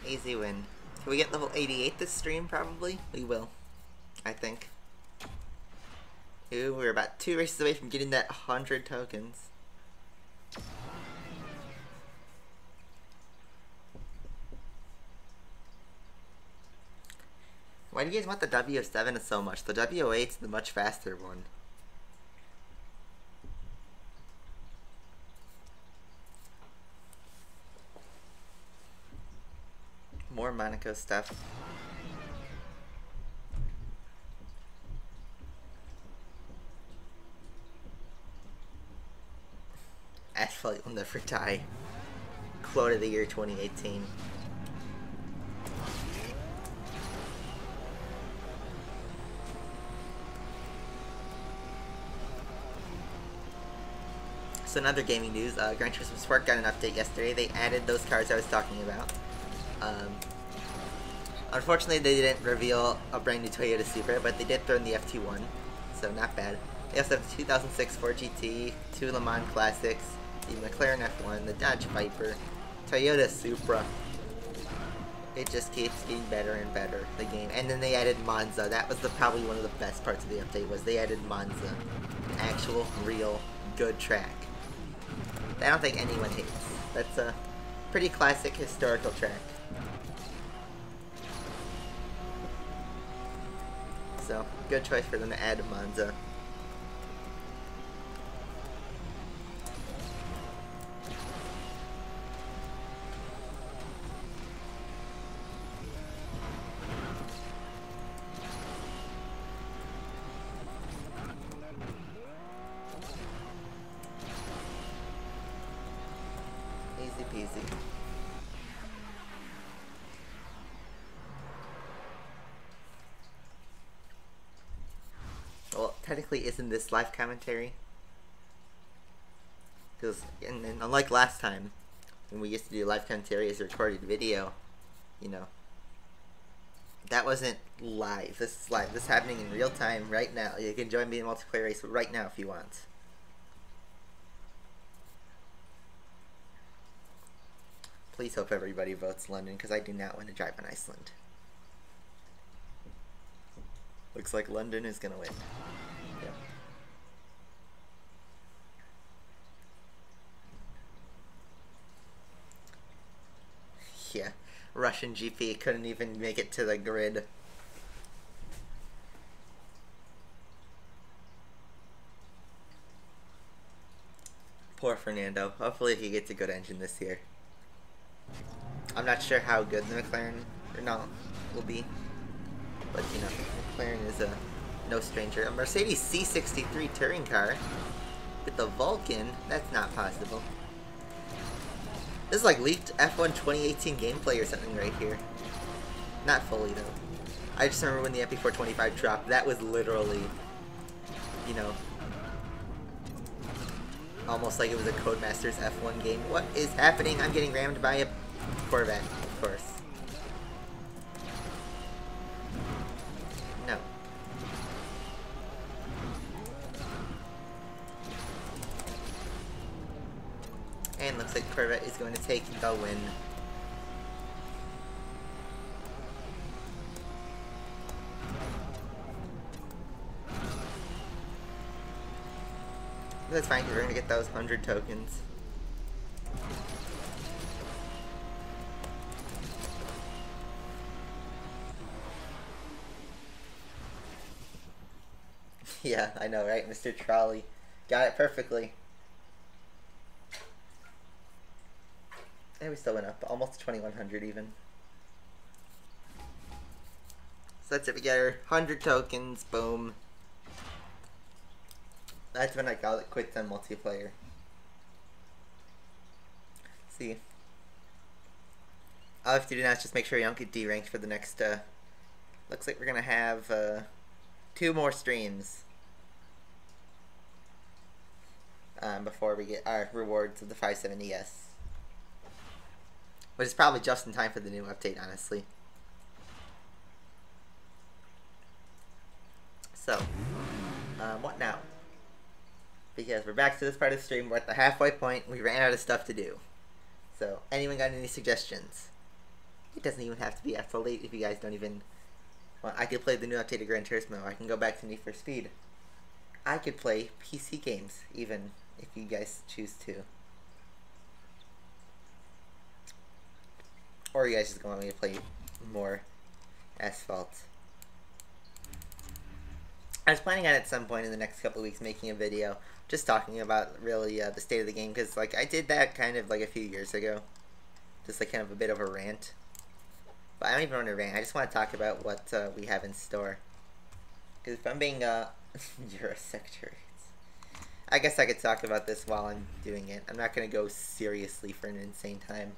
Easy win. Can we get level 88 this stream? Probably. We will. I think. Ooh, we're about 2 races away from getting that 100 tokens. Why do you guys want the W7 so much? The W8's the much faster one. More Monaco stuff. Asphalt will never die. Quote of the year 2018. So another gaming news, Gran Turismo Sport got an update yesterday. They added those cars I was talking about. Unfortunately, they didn't reveal a brand new Toyota Supra, but they did throw in the FT1, so not bad. They also have the 2006 Ford GT, 2 Le Mans Classics, the McLaren F1, the Dodge Viper, Toyota Supra. It just keeps getting better and better, the game. And then they added Monza. That was probably one of the best parts of the update, was they added Monza. An actual, real, good track. I don't think anyone hates. That's a pretty classic historical track. So, good choice for them to add Monza. Easy peasy. Well, technically, isn't this live commentary? Because, and unlike last time, when we used to do live commentary as a recorded video, you know, that wasn't live. This is live. This is happening in real time right now. You can join me in a multiplayer race right now if you want. Please hope everybody votes London, because I do not want to drive in Iceland. Looks like London is going to win. Yep. Yeah, Russian GP couldn't even make it to the grid. Poor Fernando. Hopefully he gets a good engine this year. I'm not sure how good the McLaren Renault will be, but you know, McLaren is no stranger. A Mercedes C63 touring car with the Vulcan, that's not possible. This is like leaked F1 2018 gameplay or something right here. Not fully though. I just remember when the MP425 dropped, that was literally, you know, almost like it was a Codemasters F1 game. What is happening? I'm getting rammed by a Corvette, of course. No. And looks like Corvette is going to take the win. That's fine, because we're going to get those 100 tokens. Yeah, I know, right, Mr. Trolley? Got it perfectly. And we still went up, almost 2,100 even. So that's it, we got our 100 tokens, boom. That's when I got it quit on multiplayer. See. All I have to do now is just make sure you don't get D-ranked for the next, looks like we're gonna have, 2 more streams. Before we get our rewards of the 570S. Which is probably just in time for the new update, honestly. So, what now? Because we're back to this part of the stream, we're at the halfway point, we ran out of stuff to do. So, anyone got any suggestions? It doesn't even have to be Asphalt 8 if you guys don't even... Well, I could play the new updated Gran Turismo. I can go back to Need for Speed. I could play PC games, even, if you guys choose to. Or you guys just want me to play more Asphalt. I was planning on at some point in the next couple of weeks making a video just talking about really the state of the game, because like I did that kind of like a few years ago. Just like kind of a bit of a rant. But I don't even want to rant, I just want to talk about what we have in store. Because if I'm being Eurosector, I guess I could talk about this while I'm doing it. I'm not going to go seriously for an insane time.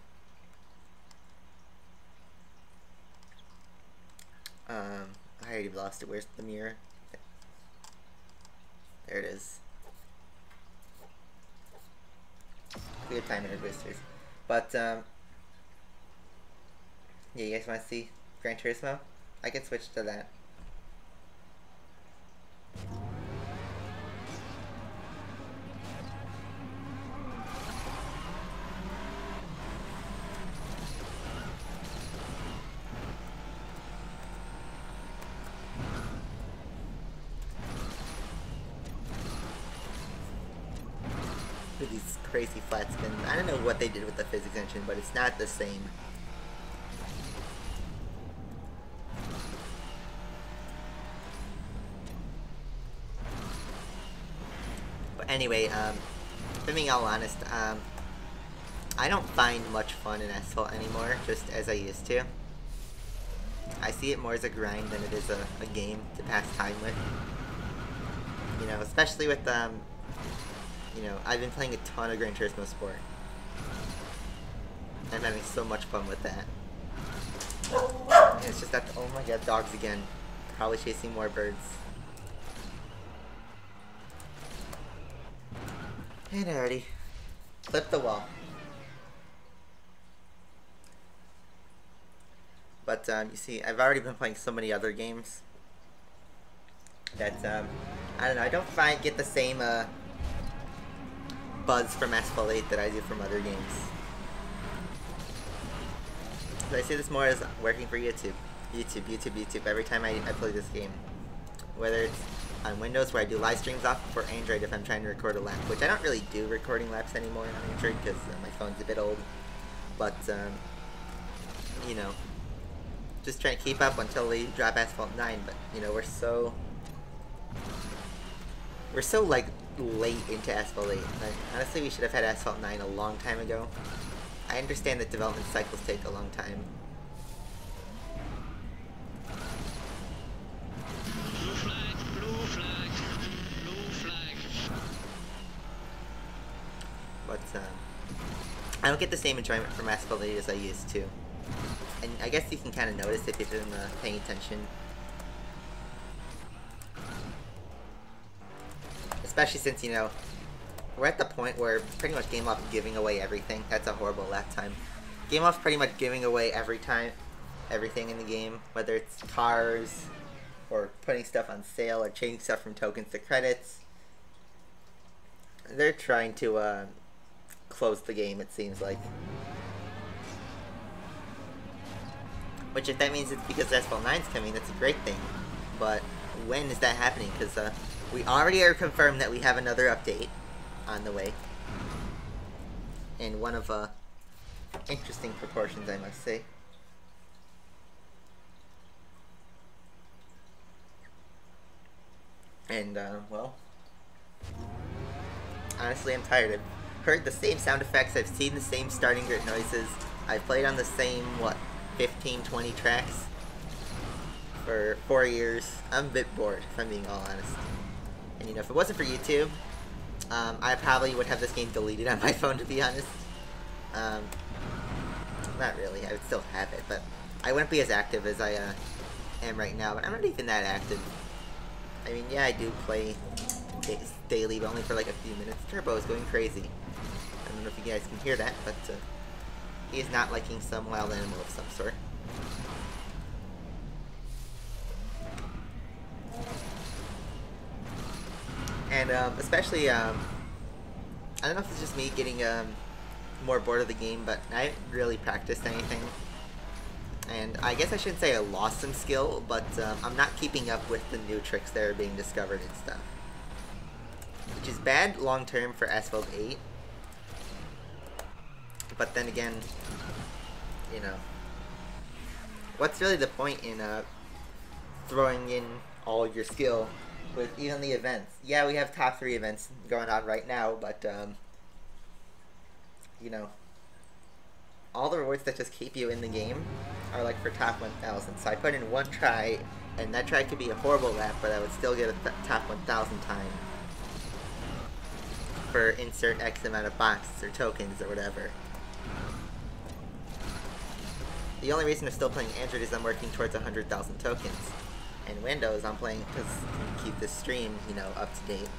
I already lost it. Where's the mirror? There it is. We have time in our boosters. But, yeah, you guys want to see Gran Turismo? I can switch to that. These crazy flat spins. I don't know what they did with the physics engine, but it's not the same. But anyway, to be all honest, I don't find much fun in Asphalt anymore, just as I used to. I see it more as a grind than it is a game to pass time with. You know, especially with, you know, I've been playing a ton of Gran Turismo Sport. I'm having so much fun with that. And it's just that, oh my god, dogs again. Probably chasing more birds. And I already clipped the wall. But, you see, I've already been playing so many other games that, I don't know, I don't get the same, buzz from Asphalt 8 that I do from other games. So I see this more as working for YouTube. YouTube every time I play this game. Whether it's on Windows where I do live streams off, or Android if I'm trying to record a lap, which I don't really do recording laps anymore on Android because my phone's a bit old. But, you know, just trying to keep up until they drop Asphalt 9, but, you know, we're so like late into Asphalt 8. Like, honestly, we should have had Asphalt 9 a long time ago. I understand that development cycles take a long time. Blue flag, blue flag, blue flag. But, I don't get the same enjoyment from Asphalt 8 as I used to. And I guess you can kind of notice if you've been paying attention. Especially since, you know, we're at the point where pretty much Gameloft is giving away everything. That's a horrible lap time. Gameloft's pretty much giving away everything in the game, whether it's cars, or putting stuff on sale, or changing stuff from tokens to credits. They're trying to, close the game, it seems like. Which, if that means it's because Asphalt 9's coming, that's a great thing. But when is that happening? Because, we already are confirmed that we have another update on the way. And one of, interesting proportions, I must say. And, well, honestly, I'm tired. I've heard the same sound effects, I've seen the same starting grid noises, I've played on the same, what, 15, 20 tracks for 4 years. I'm a bit bored, if I'm being all honest. And, you know, if it wasn't for YouTube, I probably would have this game deleted on my phone, to be honest. Not really, I would still have it, but I wouldn't be as active as I am right now, but I'm not even that active. I mean, yeah, I do play daily, but only for like a few minutes. Turbo is going crazy. I don't know if you guys can hear that, but he is not liking some wild animal of some sort. And especially, I don't know if it's just me getting more bored of the game, but I haven't really practiced anything And I guess I shouldn't say I lost some skill, but I'm not keeping up with the new tricks that are being discovered and stuff. Which is bad long term for Asphalt 8. But then again, you know, what's really the point in throwing in all your skill with even the events? Yeah, we have top 3 events going on right now, but you know, all the rewards that just keep you in the game are like for top 1,000. So I put in one try, and that try could be a horrible lap, but I would still get a top 1,000 time for insert X amount of boxes or tokens or whatever. The only reason I'm still playing Android is I'm working towards 100,000 tokens. And Windows I'm playing because I can keep this stream, you know, up to date.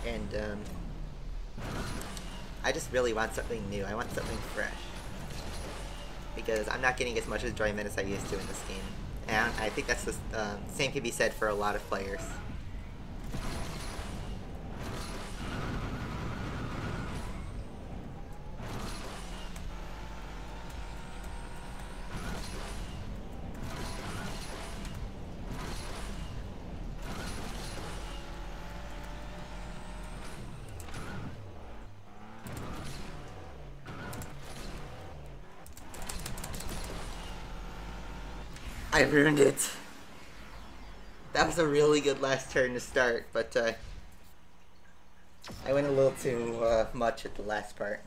And I just really want something new. I want something fresh. Because I'm not getting as much enjoyment as I used to in this game. And I think that's the same can be said for a lot of players. I ruined it. That was a really good last turn to start, but I went a little too much at the last part.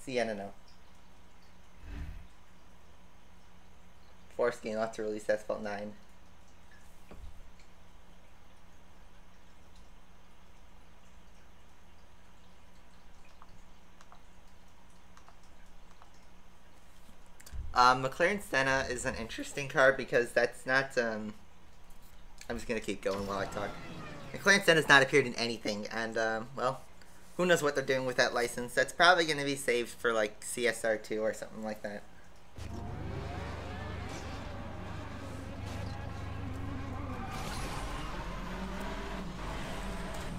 See, I don't know. Force Gameloft to release Asphalt 9. McLaren Senna is an interesting car because that's not, I'm just gonna keep going while I talk. McLaren Senna's not appeared in anything, and, well, who knows what they're doing with that license. That's probably gonna be saved for, like, CSR2 or something like that.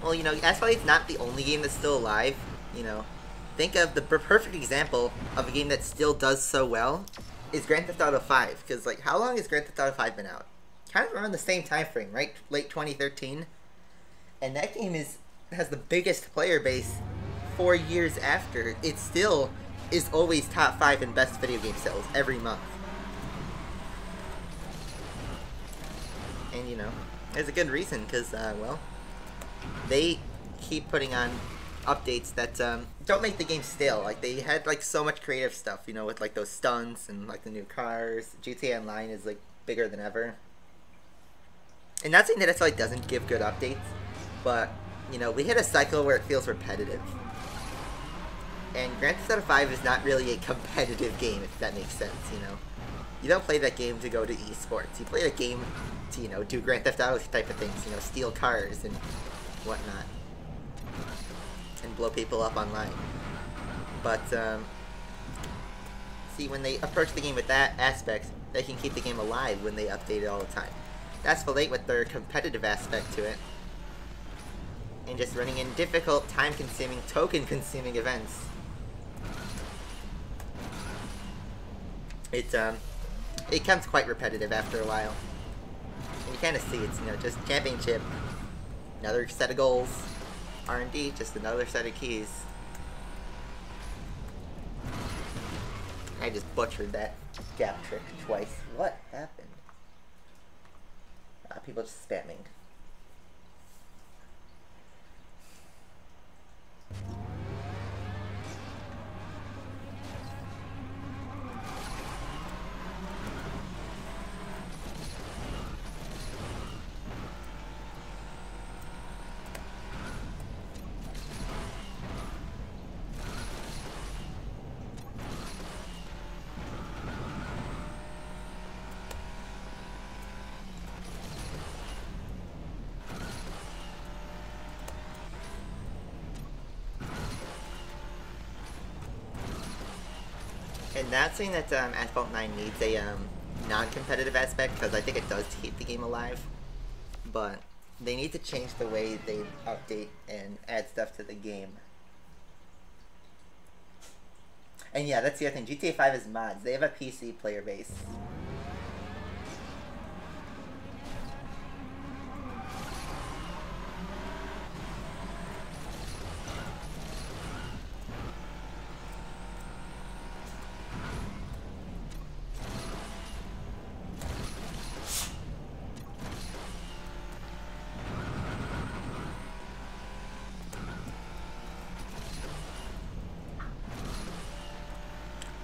Well, you know, Asphalt 8's not the only game that's still alive, you know. Think of the perfect example of a game that still does so well is Grand Theft Auto 5, because, like, how long has Grand Theft Auto 5 been out? Kind of around the same time frame, right? Late 2013. And that game has the biggest player base 4 years after. It still is always top 5 in best video game sales every month. And, you know, there's a good reason, because, well, they keep putting on updates that don't make the game stale. Like, they had, like, so much creative stuff, you know, with, like, those stunts and, like, the new cars. GTA Online is, like, bigger than ever. And not saying that Asphalt doesn't give good updates, but, you know, we hit a cycle where it feels repetitive. And Grand Theft Auto 5 is not really a competitive game, if that makes sense, you know. You don't play that game to go to esports. You play that game to, you know, do Grand Theft Auto type of things, you know, steal cars and whatnot. And blow people up online. But, see, when they approach the game with that aspect, they can keep the game alive when they update it all the time. Asphalt 8 with their competitive aspect to it, and just running in difficult, time-consuming, token-consuming events. It becomes quite repetitive after a while. And you kind of see it's, you know, just championship, another set of goals, R&D, just another set of keys. I just butchered that gap trick twice. What happened? People just spamming. And not saying that Asphalt 9 needs a non-competitive aspect, because I think it does keep the game alive, but they need to change the way they update and add stuff to the game. And yeah, that's the other thing. GTA 5 is mods. They have a PC player base.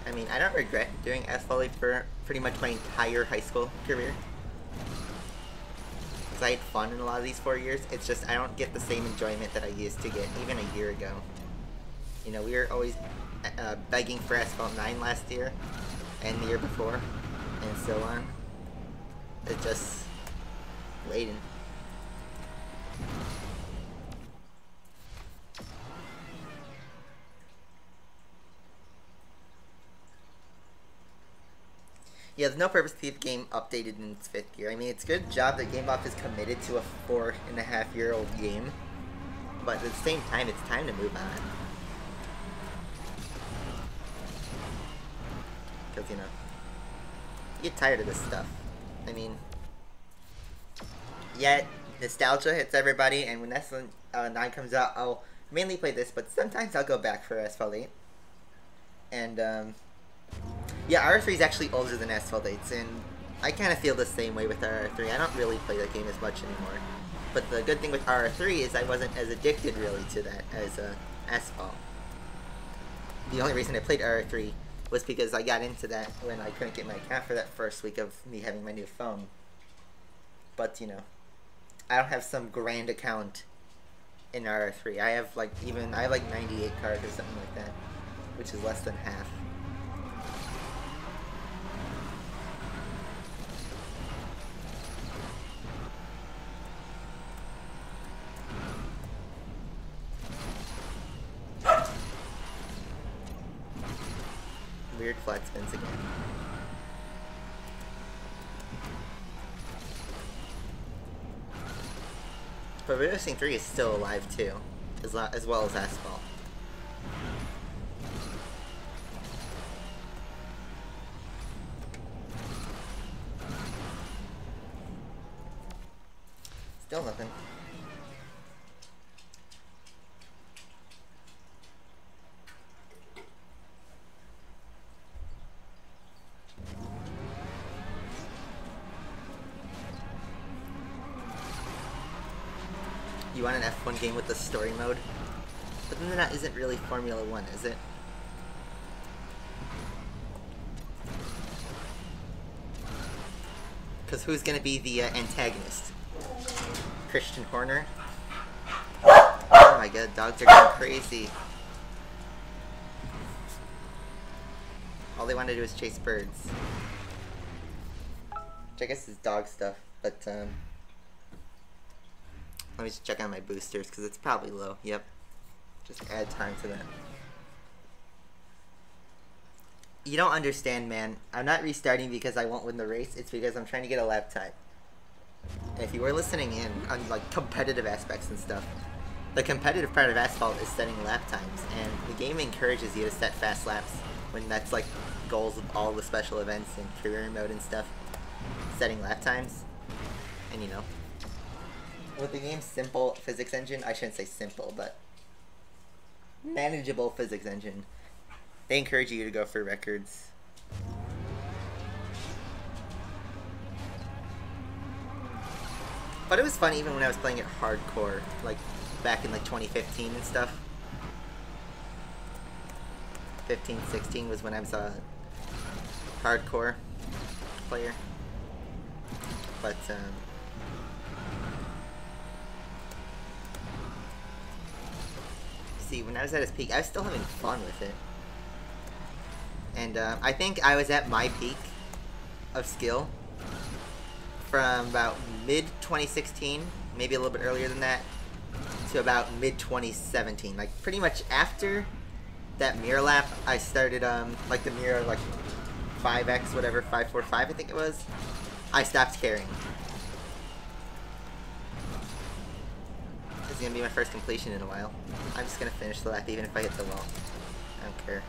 I mean, I don't regret doing Asphalt for pretty much my entire high school career. Because I had fun in a lot of these 4 years. It's just I don't get the same enjoyment that I used to get even a year ago. You know, we were always begging for Asphalt 9 last year and the year before and so on. It's just waiting. Yeah, there's no purpose to keep the game updated in its 5th year. I mean, it's a good job that Gameloft is committed to a 4.5-year-old game, but at the same time, it's time to move on. Because, you know, you get tired of this stuff. I mean, yeah, nostalgia hits everybody, and when Asphalt 9 comes out, I'll mainly play this, but sometimes I'll go back for Asphalt 8. And, yeah, RR3 is actually older than Asphalt 8, and I kind of feel the same way with RR3. I don't really play that game as much anymore. But the good thing with RR3 is I wasn't as addicted really to that as Asphalt. The only reason I played RR3 was because I got into that when I couldn't get my account for that first week of me having my new phone. But, you know, I don't have some grand account in RR3. I have like 98 cards or something like that, which is less than half. Weird flat spins again. But Racing 3 is still alive too, as well as Asphalt. Still nothing. You want an F1 game with the story mode? But then that isn't really Formula 1, is it? Because who's gonna be the antagonist? Christian Horner? Oh my god, dogs are going crazy. All they want to do is chase birds. Which I guess is dog stuff, but let me just check on my boosters, because it's probably low. Yep. Just add time to that. You don't understand, man. I'm not restarting because I won't win the race. It's because I'm trying to get a lap time. And if you were listening in on, like, competitive aspects and stuff, the competitive part of Asphalt is setting lap times. And the game encourages you to set fast laps when that's, like, goals of all the special events and career mode and stuff. Setting lap times. And, you know, with the game's simple physics engine, I shouldn't say simple, but manageable physics engine, they encourage you to go for records. But it was fun even when I was playing it hardcore, like back in like 2015 and stuff. 15, 16 was when I was a hardcore player. But see, when I was at its peak, I was still having fun with it. And I think I was at my peak of skill from about mid-2016, maybe a little bit earlier than that, to about mid-2017. Like, pretty much after that mirror lap, I started like the mirror like 5x whatever 545 I think it was. I stopped caring. This is gonna be my first completion in a while. I'm just gonna finish the lap even if I hit the wall. I don't care.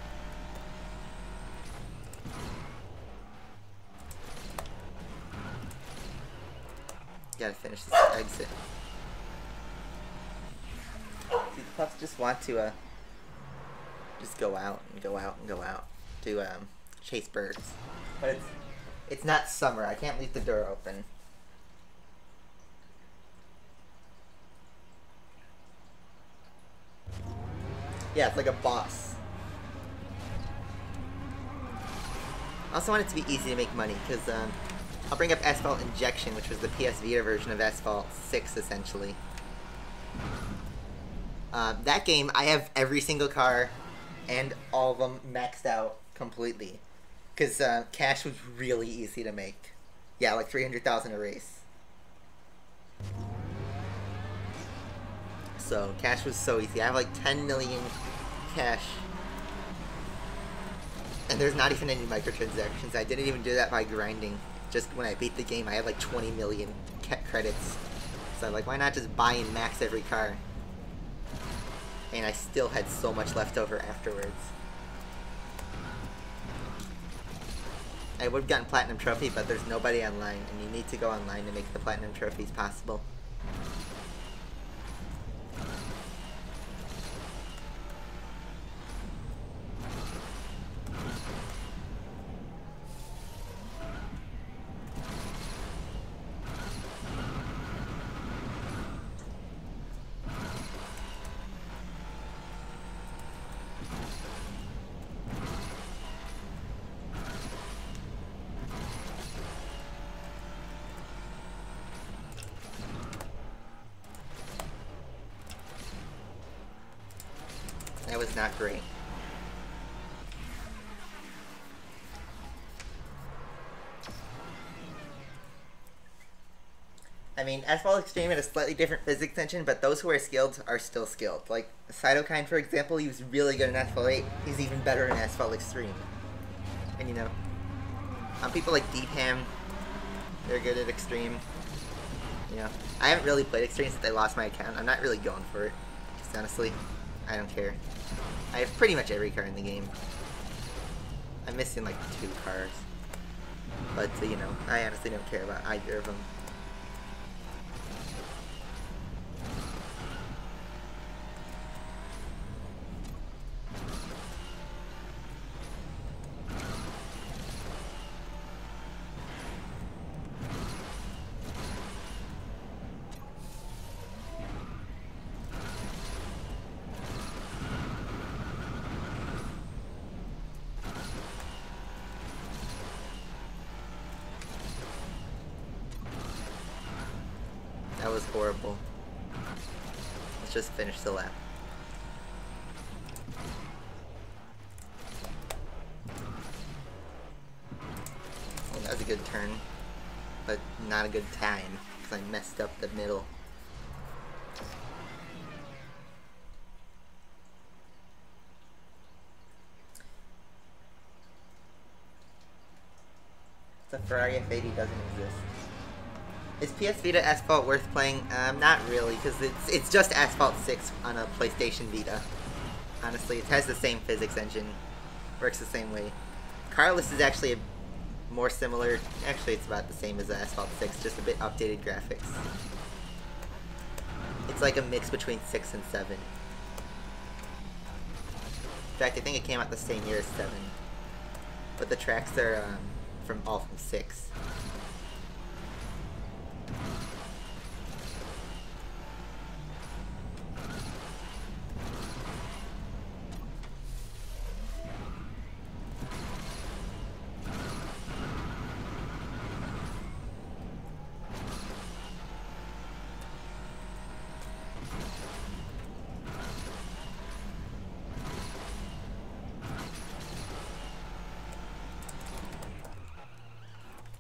Gotta finish this exit. See, the pups just want to just go out and go out and go out to chase birds. But it's not summer. I can't leave the door open. Yeah, it's like a boss. I also want it to be easy to make money because I'll bring up Asphalt Injection, which was the PS Vita version of Asphalt 6 essentially. That game, I have every single car and all of them maxed out completely. Because cash was really easy to make. Yeah, like 300,000 a race. So, cash was so easy. I have like 10 million cash. And there's not even any microtransactions. I didn't even do that by grinding. Just when I beat the game, I had like 20 million credits. So I'm like, why not just buy and max every car? And I still had so much left over afterwards. I would have gotten Platinum Trophy, but there's nobody online, and you need to go online to make the Platinum Trophies possible. That was not great. I mean, Asphalt Extreme had a slightly different physics engine, but those who are skilled are still skilled. Like, Cytokine, for example, he was really good in Asphalt 8. He's even better in Asphalt Extreme. And, you know, people like Deepham, they're good at Extreme. You know, I haven't really played Extreme since I lost my account. I'm not really going for it, just honestly. I don't care. I have pretty much every car in the game. I'm missing like 2 cars. But, you know, I honestly don't care about either of them. That was horrible. Let's just finish the lap. Oh, that was a good turn, but not a good time, because I messed up the middle. The Ferrari F80 doesn't exist. Is PS Vita Asphalt worth playing? Not really, because it's just Asphalt 6 on a PlayStation Vita. Honestly, it has the same physics engine. Works the same way. Carless is actually more similar. Actually, it's about the same as Asphalt 6, just a bit updated graphics. It's like a mix between 6 and 7. In fact, I think it came out the same year as 7. But the tracks are from 6.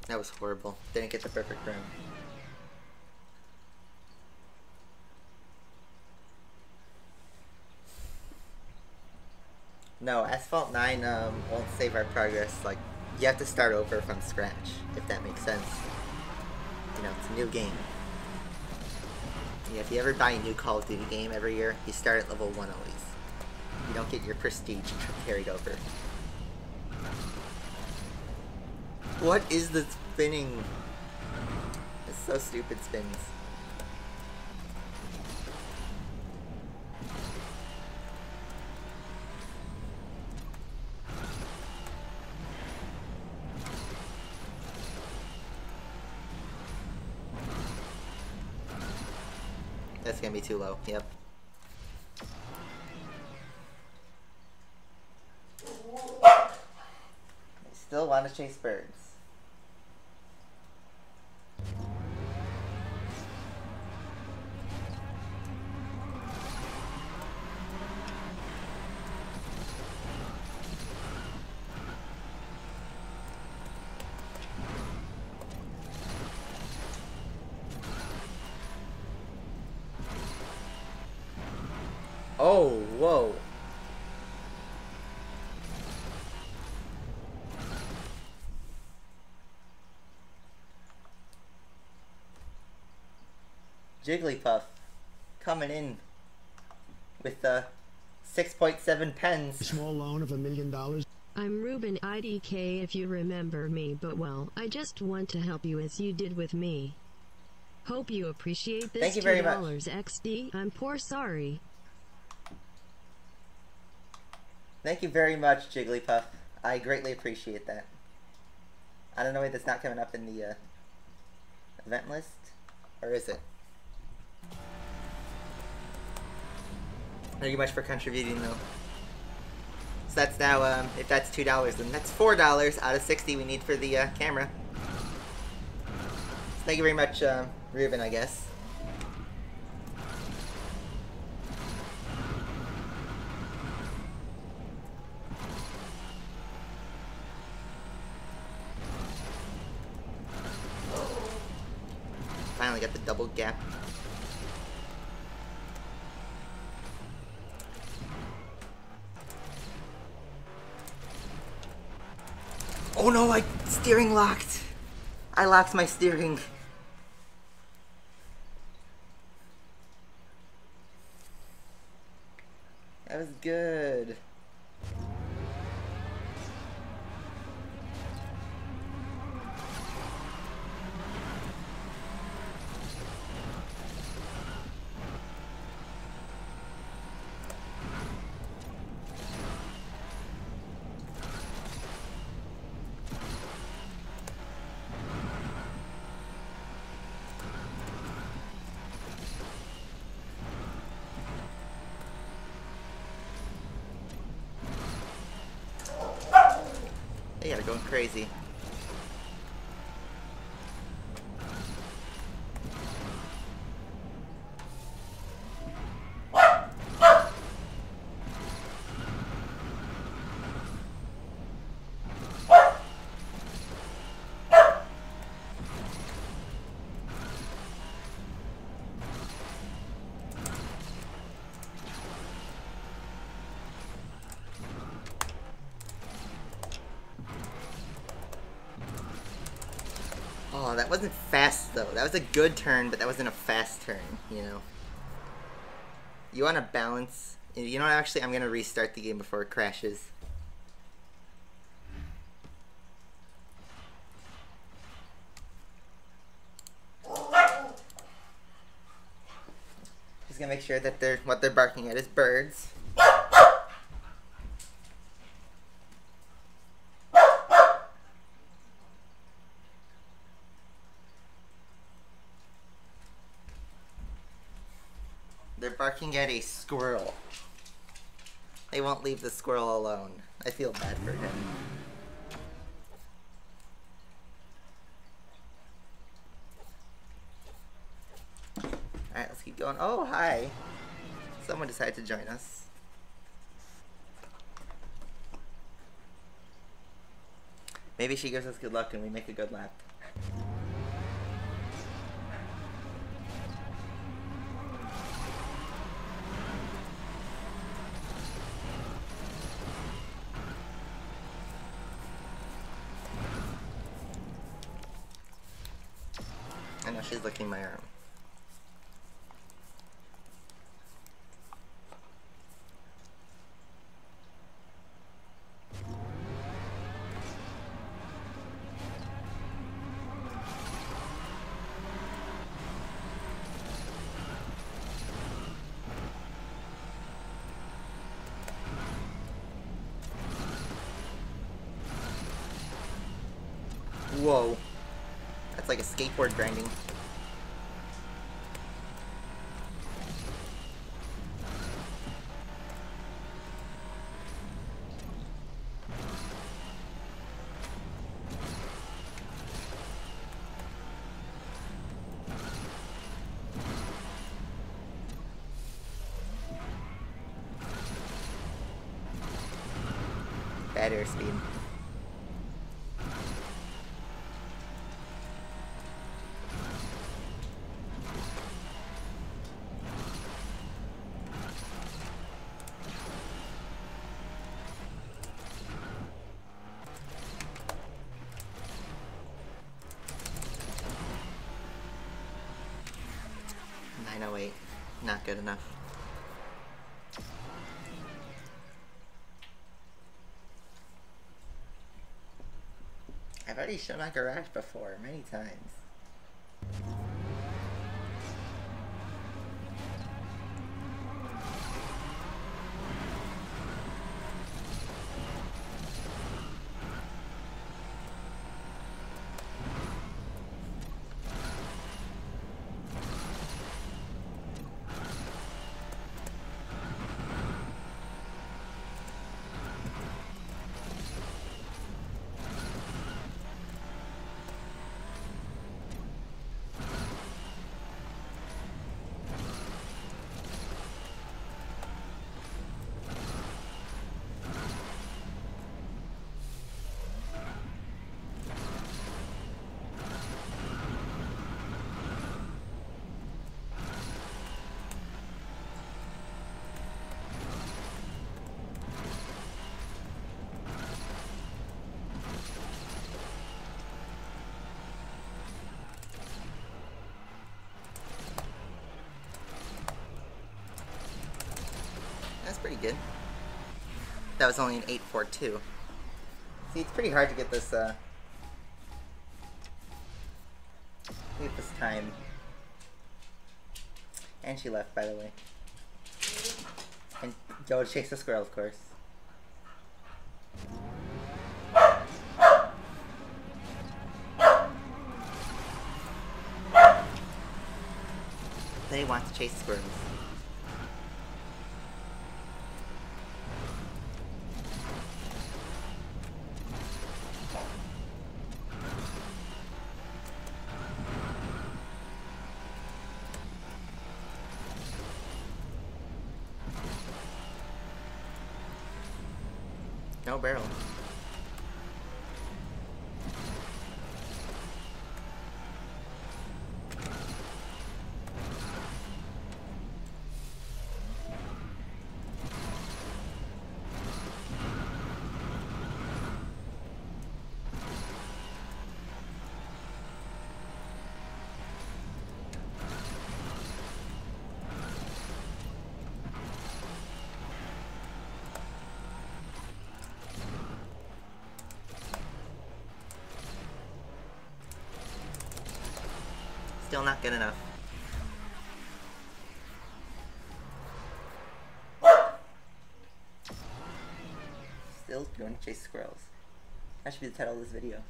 That was horrible. Didn't get the perfect round. No, Asphalt 9 won't save our progress. Like, you have to start over from scratch, if that makes sense. You know, it's a new game. Yeah, if you ever buy a new Call of Duty game every year, you start at level 1 always. You don't get your prestige carried over. What is the spinning? It's so stupid, spins. That's gonna be too low, yep. I still want to chase birds. Oh, whoa. Jigglypuff coming in with the 6.7 pence. Small loan of $1 million. I'm Ruben IDK if you remember me, but well, I just want to help you as you did with me. Hope you appreciate this. Thank you very much. $2 XD. I'm poor sorry. Thank you very much, Jigglypuff. I greatly appreciate that. I don't know why that's not coming up in the event list. Or is it? Thank you much for contributing, though. So that's now, if that's $2, then that's $4 out of 60 we need for the camera. So thank you very much, Ruben, I guess. Finally got the double gap. Oh no, my steering locked. I locked my steering. That was good. They are going crazy. Oh, that wasn't fast, though. That was a good turn, but that wasn't a fast turn, you know? You want to balance. You know what, actually, I'm going to restart the game before it crashes. Just going to make sure that what they're barking at is birds. They're barking at a squirrel. They won't leave the squirrel alone. I feel bad for him. Alright, let's keep going. Oh, hi. Someone decided to join us. Maybe she gives us good luck and we make a good lap. she's licking my arm. Whoa. That's like a skateboard grinding. Bad airspeed. Not good enough. I've already shown my garage before, many times. That's pretty good. That was only an 842. See, it's pretty hard to get this, time. And she left, by the way. And go chase the squirrel, of course. They want to chase squirrels. No barrel. Still not good enough. Still going to chase squirrels. That should be the title of this video.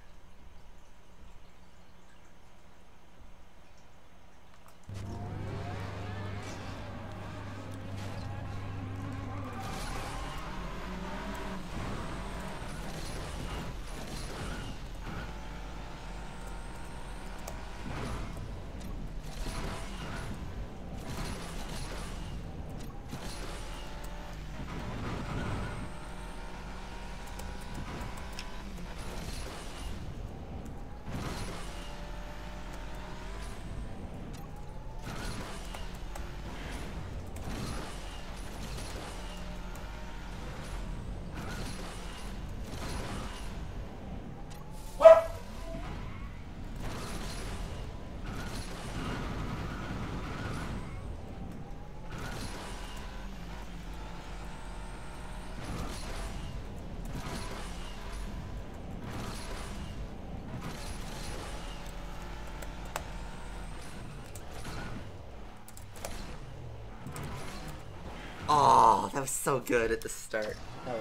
Oh, that was so good at the start. Oh.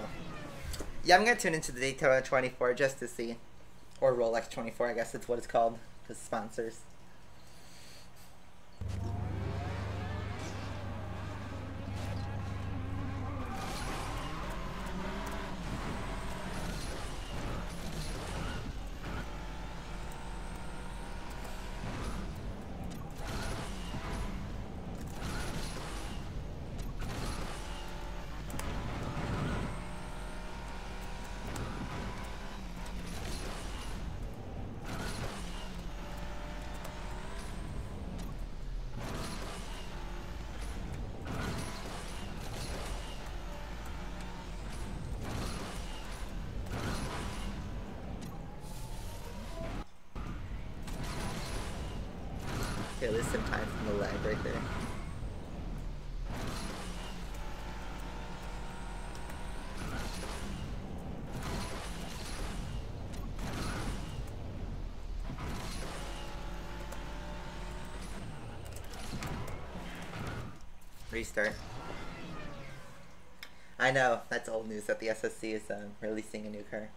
Yeah, I'm gonna tune into the Daytona 24 just to see. Or Rolex 24, I guess that's what it's called. Because sponsors. Okay, there's some time from the lag right there. Restart. I know, that's old news that the SSC is releasing a new car.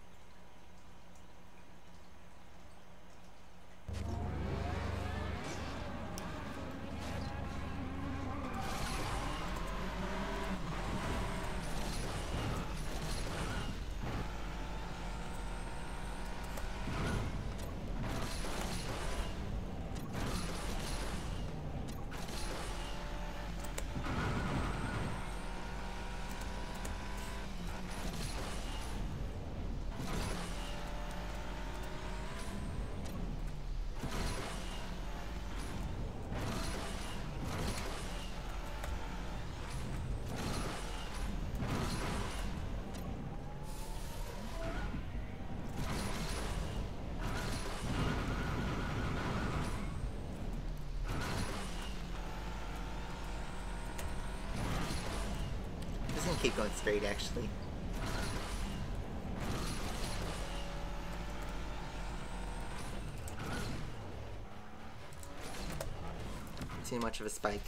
Keep going straight, actually. Too much of a spike.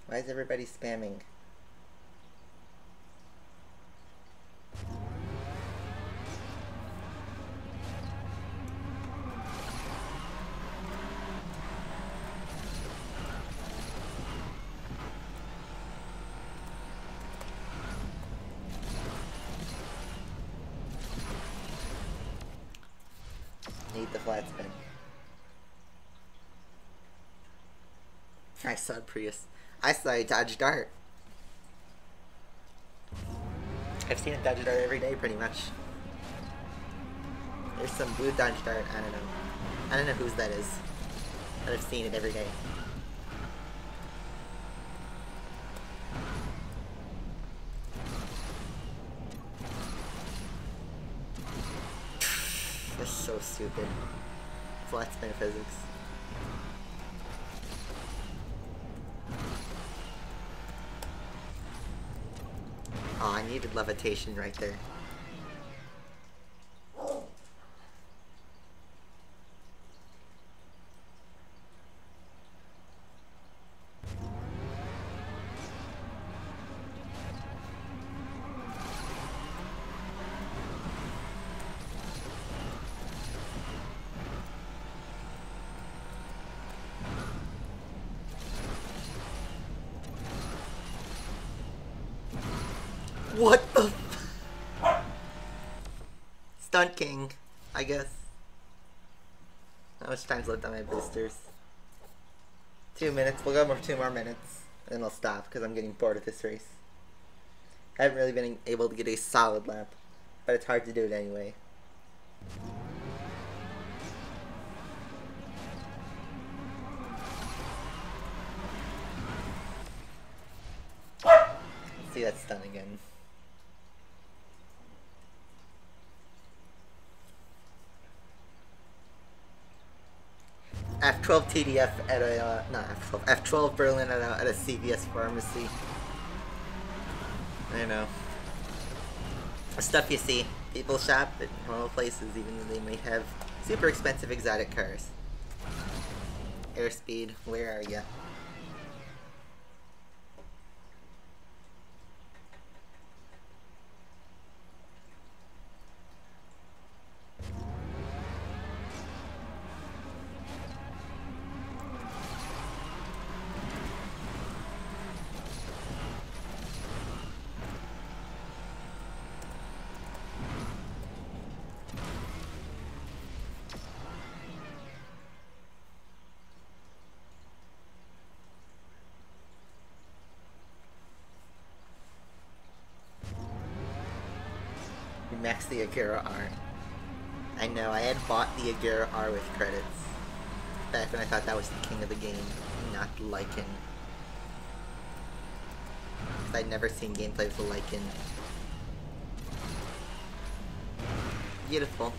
Why is everybody spamming? Need the flat spin. I saw Prius. I saw a Dodge Dart. I've seen a Dodge Dart every day, pretty much. There's some blue Dodge Dart. I don't know. I don't know whose that is, but I've seen it every day. That's so stupid. Flat spin physics. Oh, I needed levitation right there. What the f- Stunt King, I guess. How much time's left on my boosters? 2 minutes. We'll go for 2 more minutes. And then I'll stop because I'm getting bored of this race. I haven't really been able to get a solid lap. But it's hard to do it anyway. See that stun again. F12 TDF at a, not F12, F12 Berlin at a CVS pharmacy. I know. Stuff you see. People shop at normal places even though they may have super expensive exotic cars. Airspeed, where are ya? Max the Agura R. I know, I had bought the Agura R with credits. Back when I thought that was the king of the game, not Lycan. Because I'd never seen gameplay with the Lycan. Beautiful.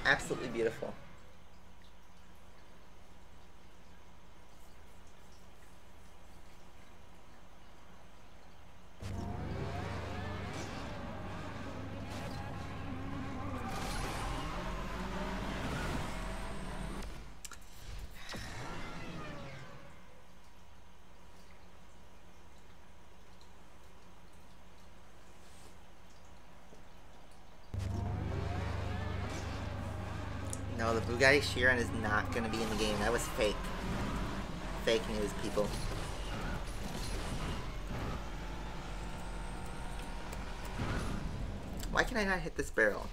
Absolutely beautiful. No, the Bugatti Chiron is not going to be in the game. That was fake. Fake news, people. Why can I not hit this barrel?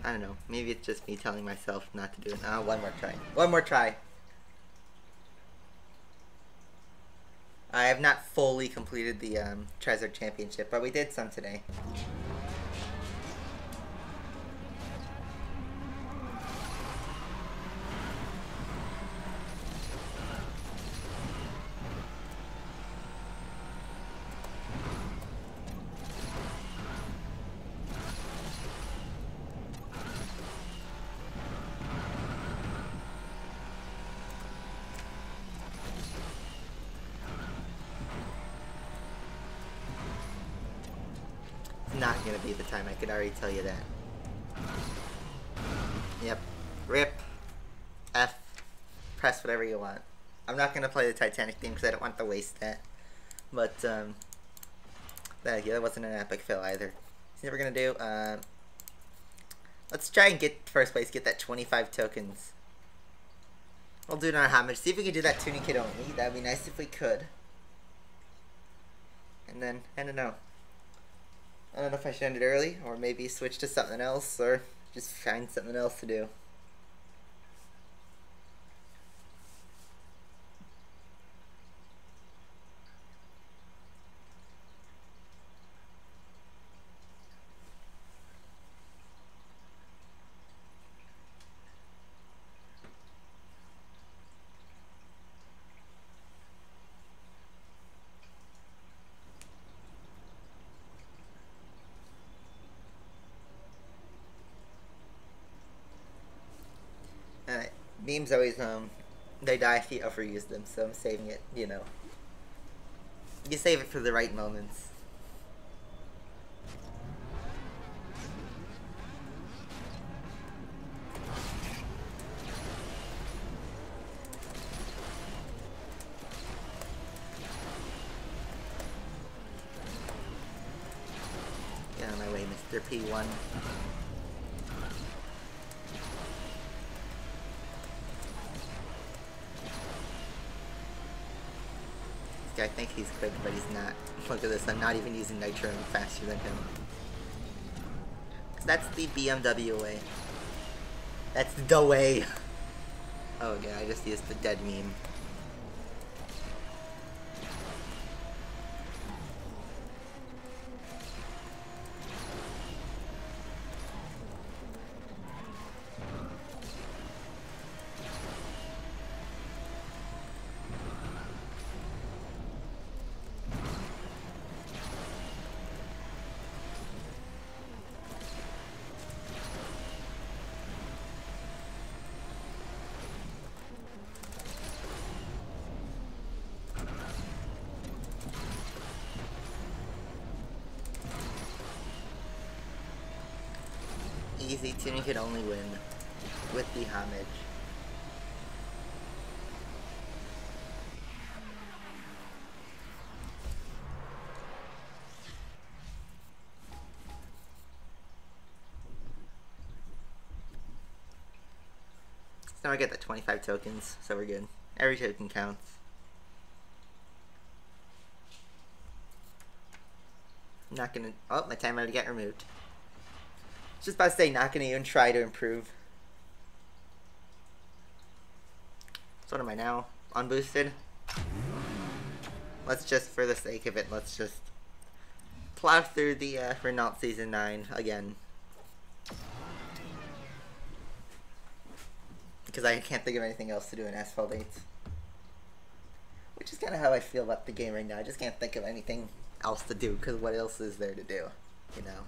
I don't know. Maybe it's just me telling myself not to do it. One more try. One more try. I have not fully completed the Trezor Championship, but we did some today. Not gonna be the time, I could already tell you that. Yep. RIP. F. Press whatever you want. I'm not gonna play the Titanic theme because I don't want to waste that. But, yeah, that wasn't an epic fail either. See what we're gonna do? Let's try and get first place, get that 25 tokens. We'll do it on homage. See if we can do that tuning kit only. That'd be nice if we could. And then, I don't know. I don't know if I should end it early, or maybe switch to something else, or just find something else to do. Memes always, they die if you overuse them, so I'm saving it, you know. You save it for the right moments. Get on my way, Mr. P1. I think he's quick, but he's not. Look at this, I'm not even using nitro faster than him. That's the BMW way. That's the way. Oh yeah, I just used the dead meme. Easy tuning could only win with the homage. Now I get the 25 tokens, so we're good. Every token counts. I'm not gonna... Oh, my time already got removed. Just about to say, not gonna even try to improve. So what am I now? Unboosted? Let's just, for the sake of it, let's just plow through the Renault Season 9 again. Because I can't think of anything else to do in Asphalt 8. Which is kind of how I feel about the game right now. I just can't think of anything else to do, because what else is there to do, you know?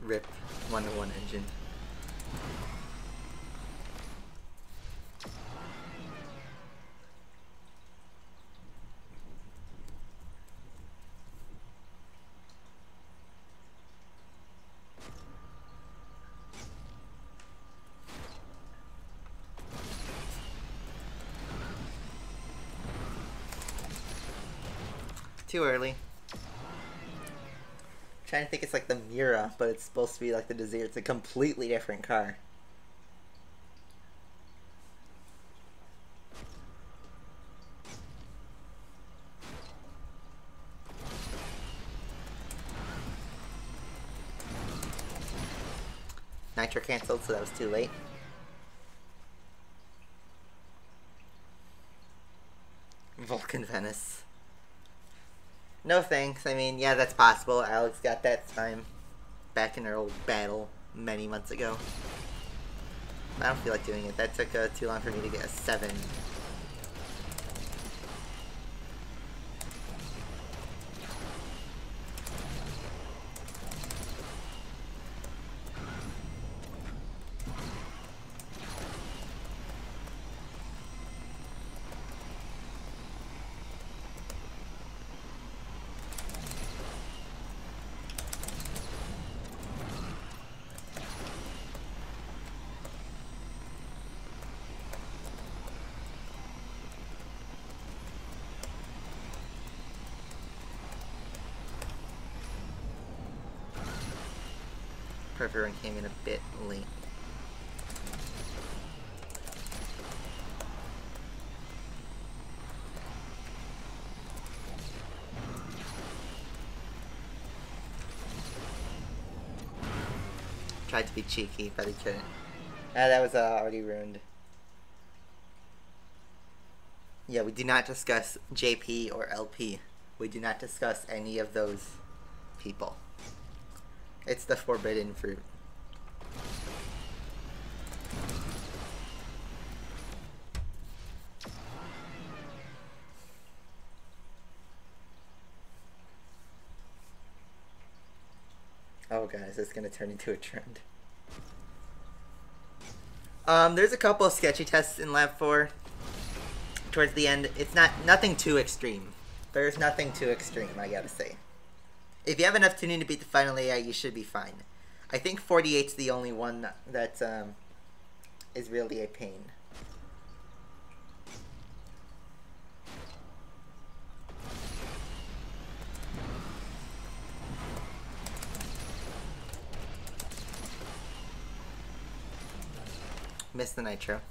Rip 101 engine. Too early. Trying to think it's like the Mira, but it's supposed to be like the Desire. It's a completely different car. Nitro canceled, so that was too late. Vulcan Venice. No thanks. I mean, yeah, that's possible. Alex got that time back in our old battle many months ago. I don't feel like doing it. That took too long for me to get a 7. Everyone came in a bit late. Tried to be cheeky, but he couldn't. That was already ruined. Yeah, we do not discuss JP or LP. We do not discuss any of those people. It's the forbidden fruit. Oh guys, it's gonna turn into a trend. There's a couple of sketchy tests in Lab 4. Towards the end, it's nothing too extreme. There's nothing too extreme, I gotta say. If you have enough tuning to beat the final AI, you should be fine. I think 48's the only one that is really a pain. Missed the nitro.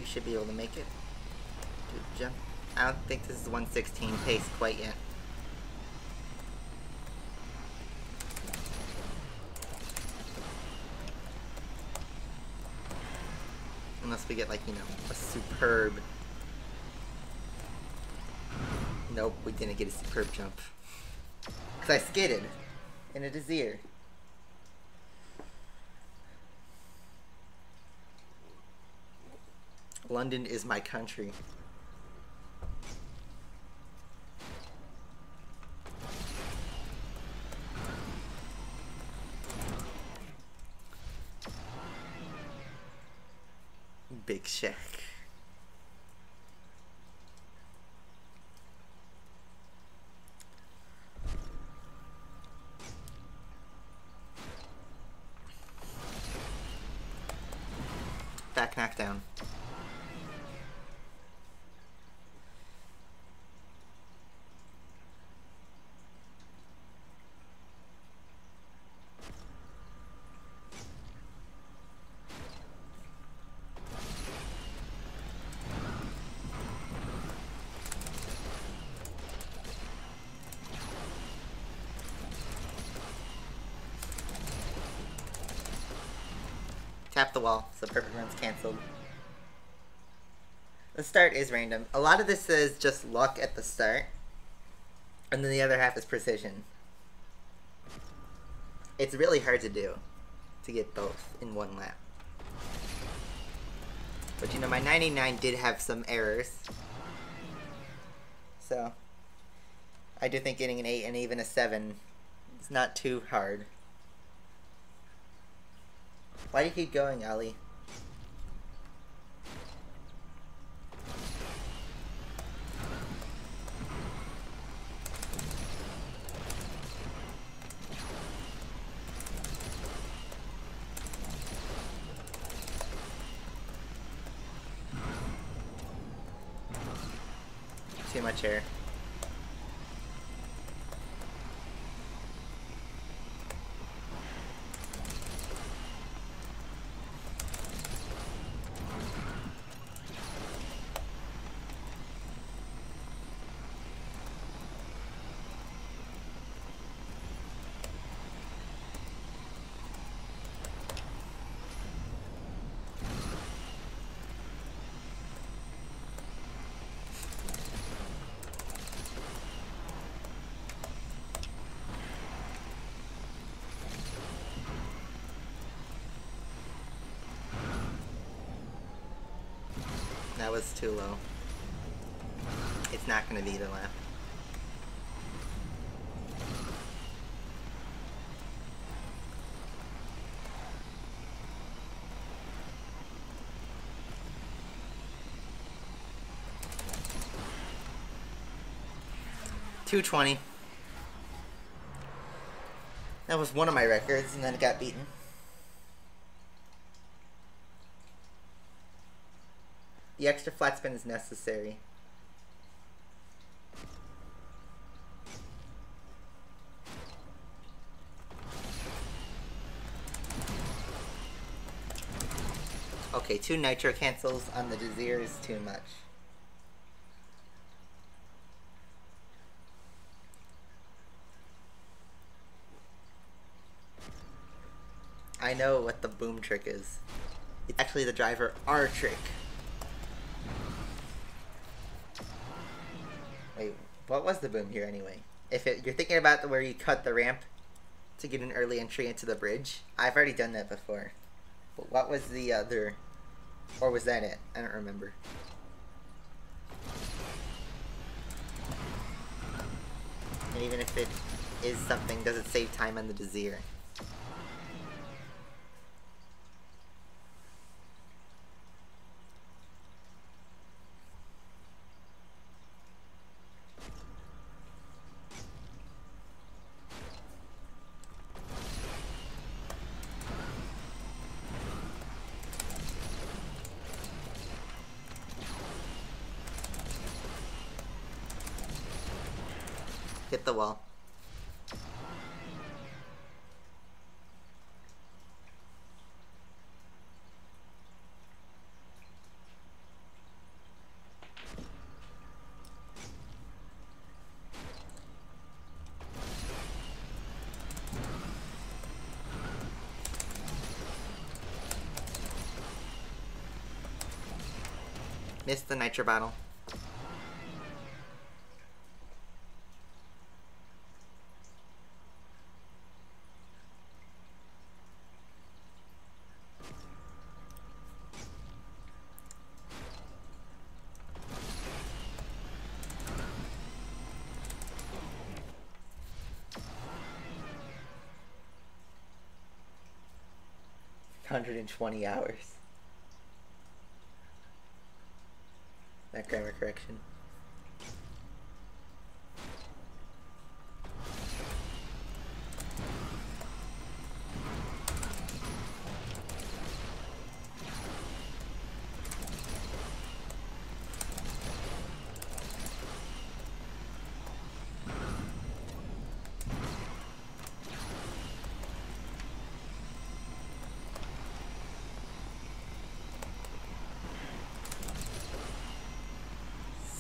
You should be able to make it. Dude, jump. I don't think this is 116 pace quite yet. Unless we get, like, you know, a superb... Nope, we didn't get a superb jump. Because I skidded in a Desir. London is my country. Big Shack. Back knockdown. Tap the wall, so perfect run's cancelled. The start is random. A lot of this is just luck at the start, and then the other half is precision. It's really hard to do, to get both in one lap. But you know, my 99 did have some errors. So, I do think getting an 8 and even a 7 is not too hard. Why do you keep going, Ali? Too much air. That was too low. It's not going to be the lap. .220. That was one of my records, and then it got beaten. The extra flat spin is necessary. Okay, 2 nitro cancels on the Desir is too much. I know what the boom trick is. It's actually the driver R trick. Wait, what was the boom here anyway? If you're thinking about where you cut the ramp to get an early entry into the bridge, I've already done that before. But what was the other, or was that it? I don't remember. And even if it is something, does it save time on the Desir? Hit the wall. Missed the nitro bottle. $120 hours. That grammar correction.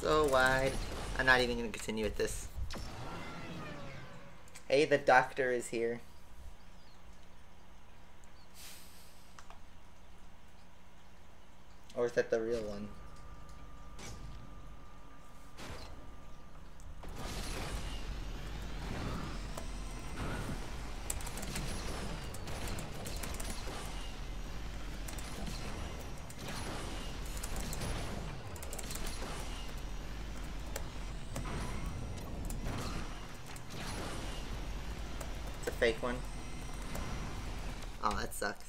So wide. I'm not even going to continue with this. Hey, the doctor is here. Or is that the real one? Fake one. Oh, that sucks.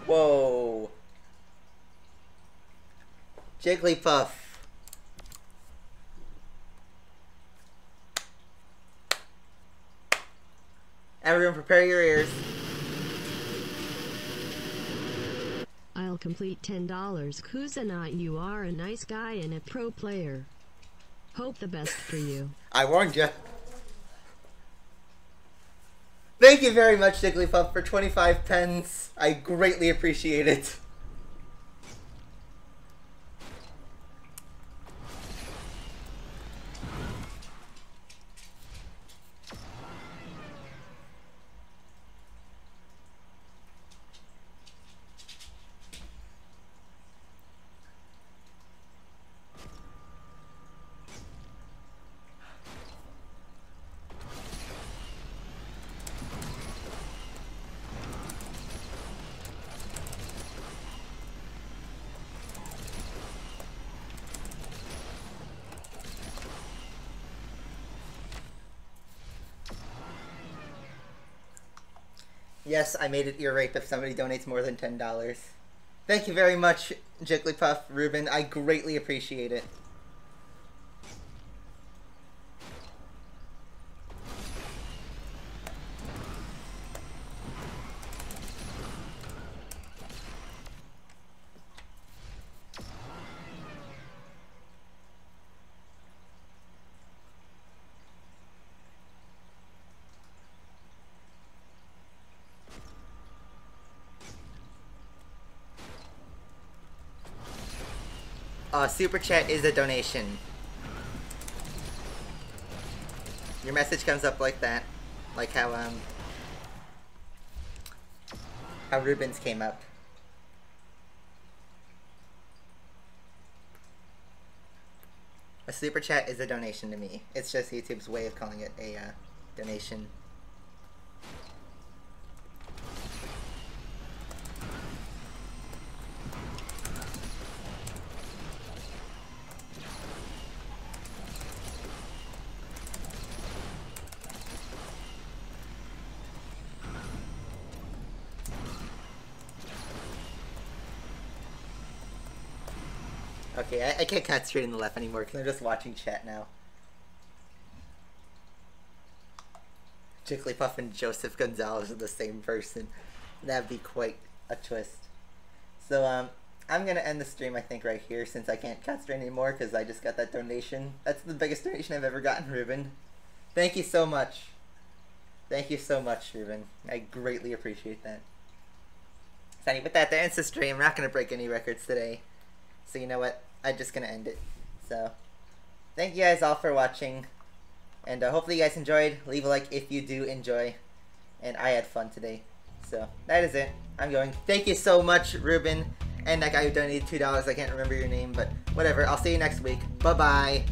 Whoa. Jigglypuff. Everyone prepare your ears. I'll complete $10. Kuzanat, you are a nice guy and a pro player. Hope the best for you. I warned you. Thank you very much, Jigglypuff, for 25 pens. I greatly appreciate it. Yes, I made it ear rape if somebody donates more than $10. Thank you very much, Jigglypuff, Ruben. I greatly appreciate it. Super chat is a donation. Your message comes up like that, like how Ruben's came up. A super chat is a donation to me. It's just YouTube's way of calling it a donation. Okay, I can't concentrate in the left anymore because I'm just watching chat now. Jigglypuff and Joseph Gonzalez are the same person. That'd be quite a twist. So, I'm gonna end the stream, I think, right here since I can't concentrate anymore because I just got that donation. That's the biggest donation I've ever gotten, Ruben. Thank you so much. Thank you so much, Ruben. I greatly appreciate that. So, with that ends the stream. We're not gonna break any records today. So, you know what? I'm just gonna end it. So, thank you guys all for watching. And hopefully you guys enjoyed. Leave a like if you do enjoy. And I had fun today. So, that is it. I'm going. Thank you so much, Ruben. And that guy who donated $2, I can't remember your name, but whatever. I'll see you next week. Bye-bye.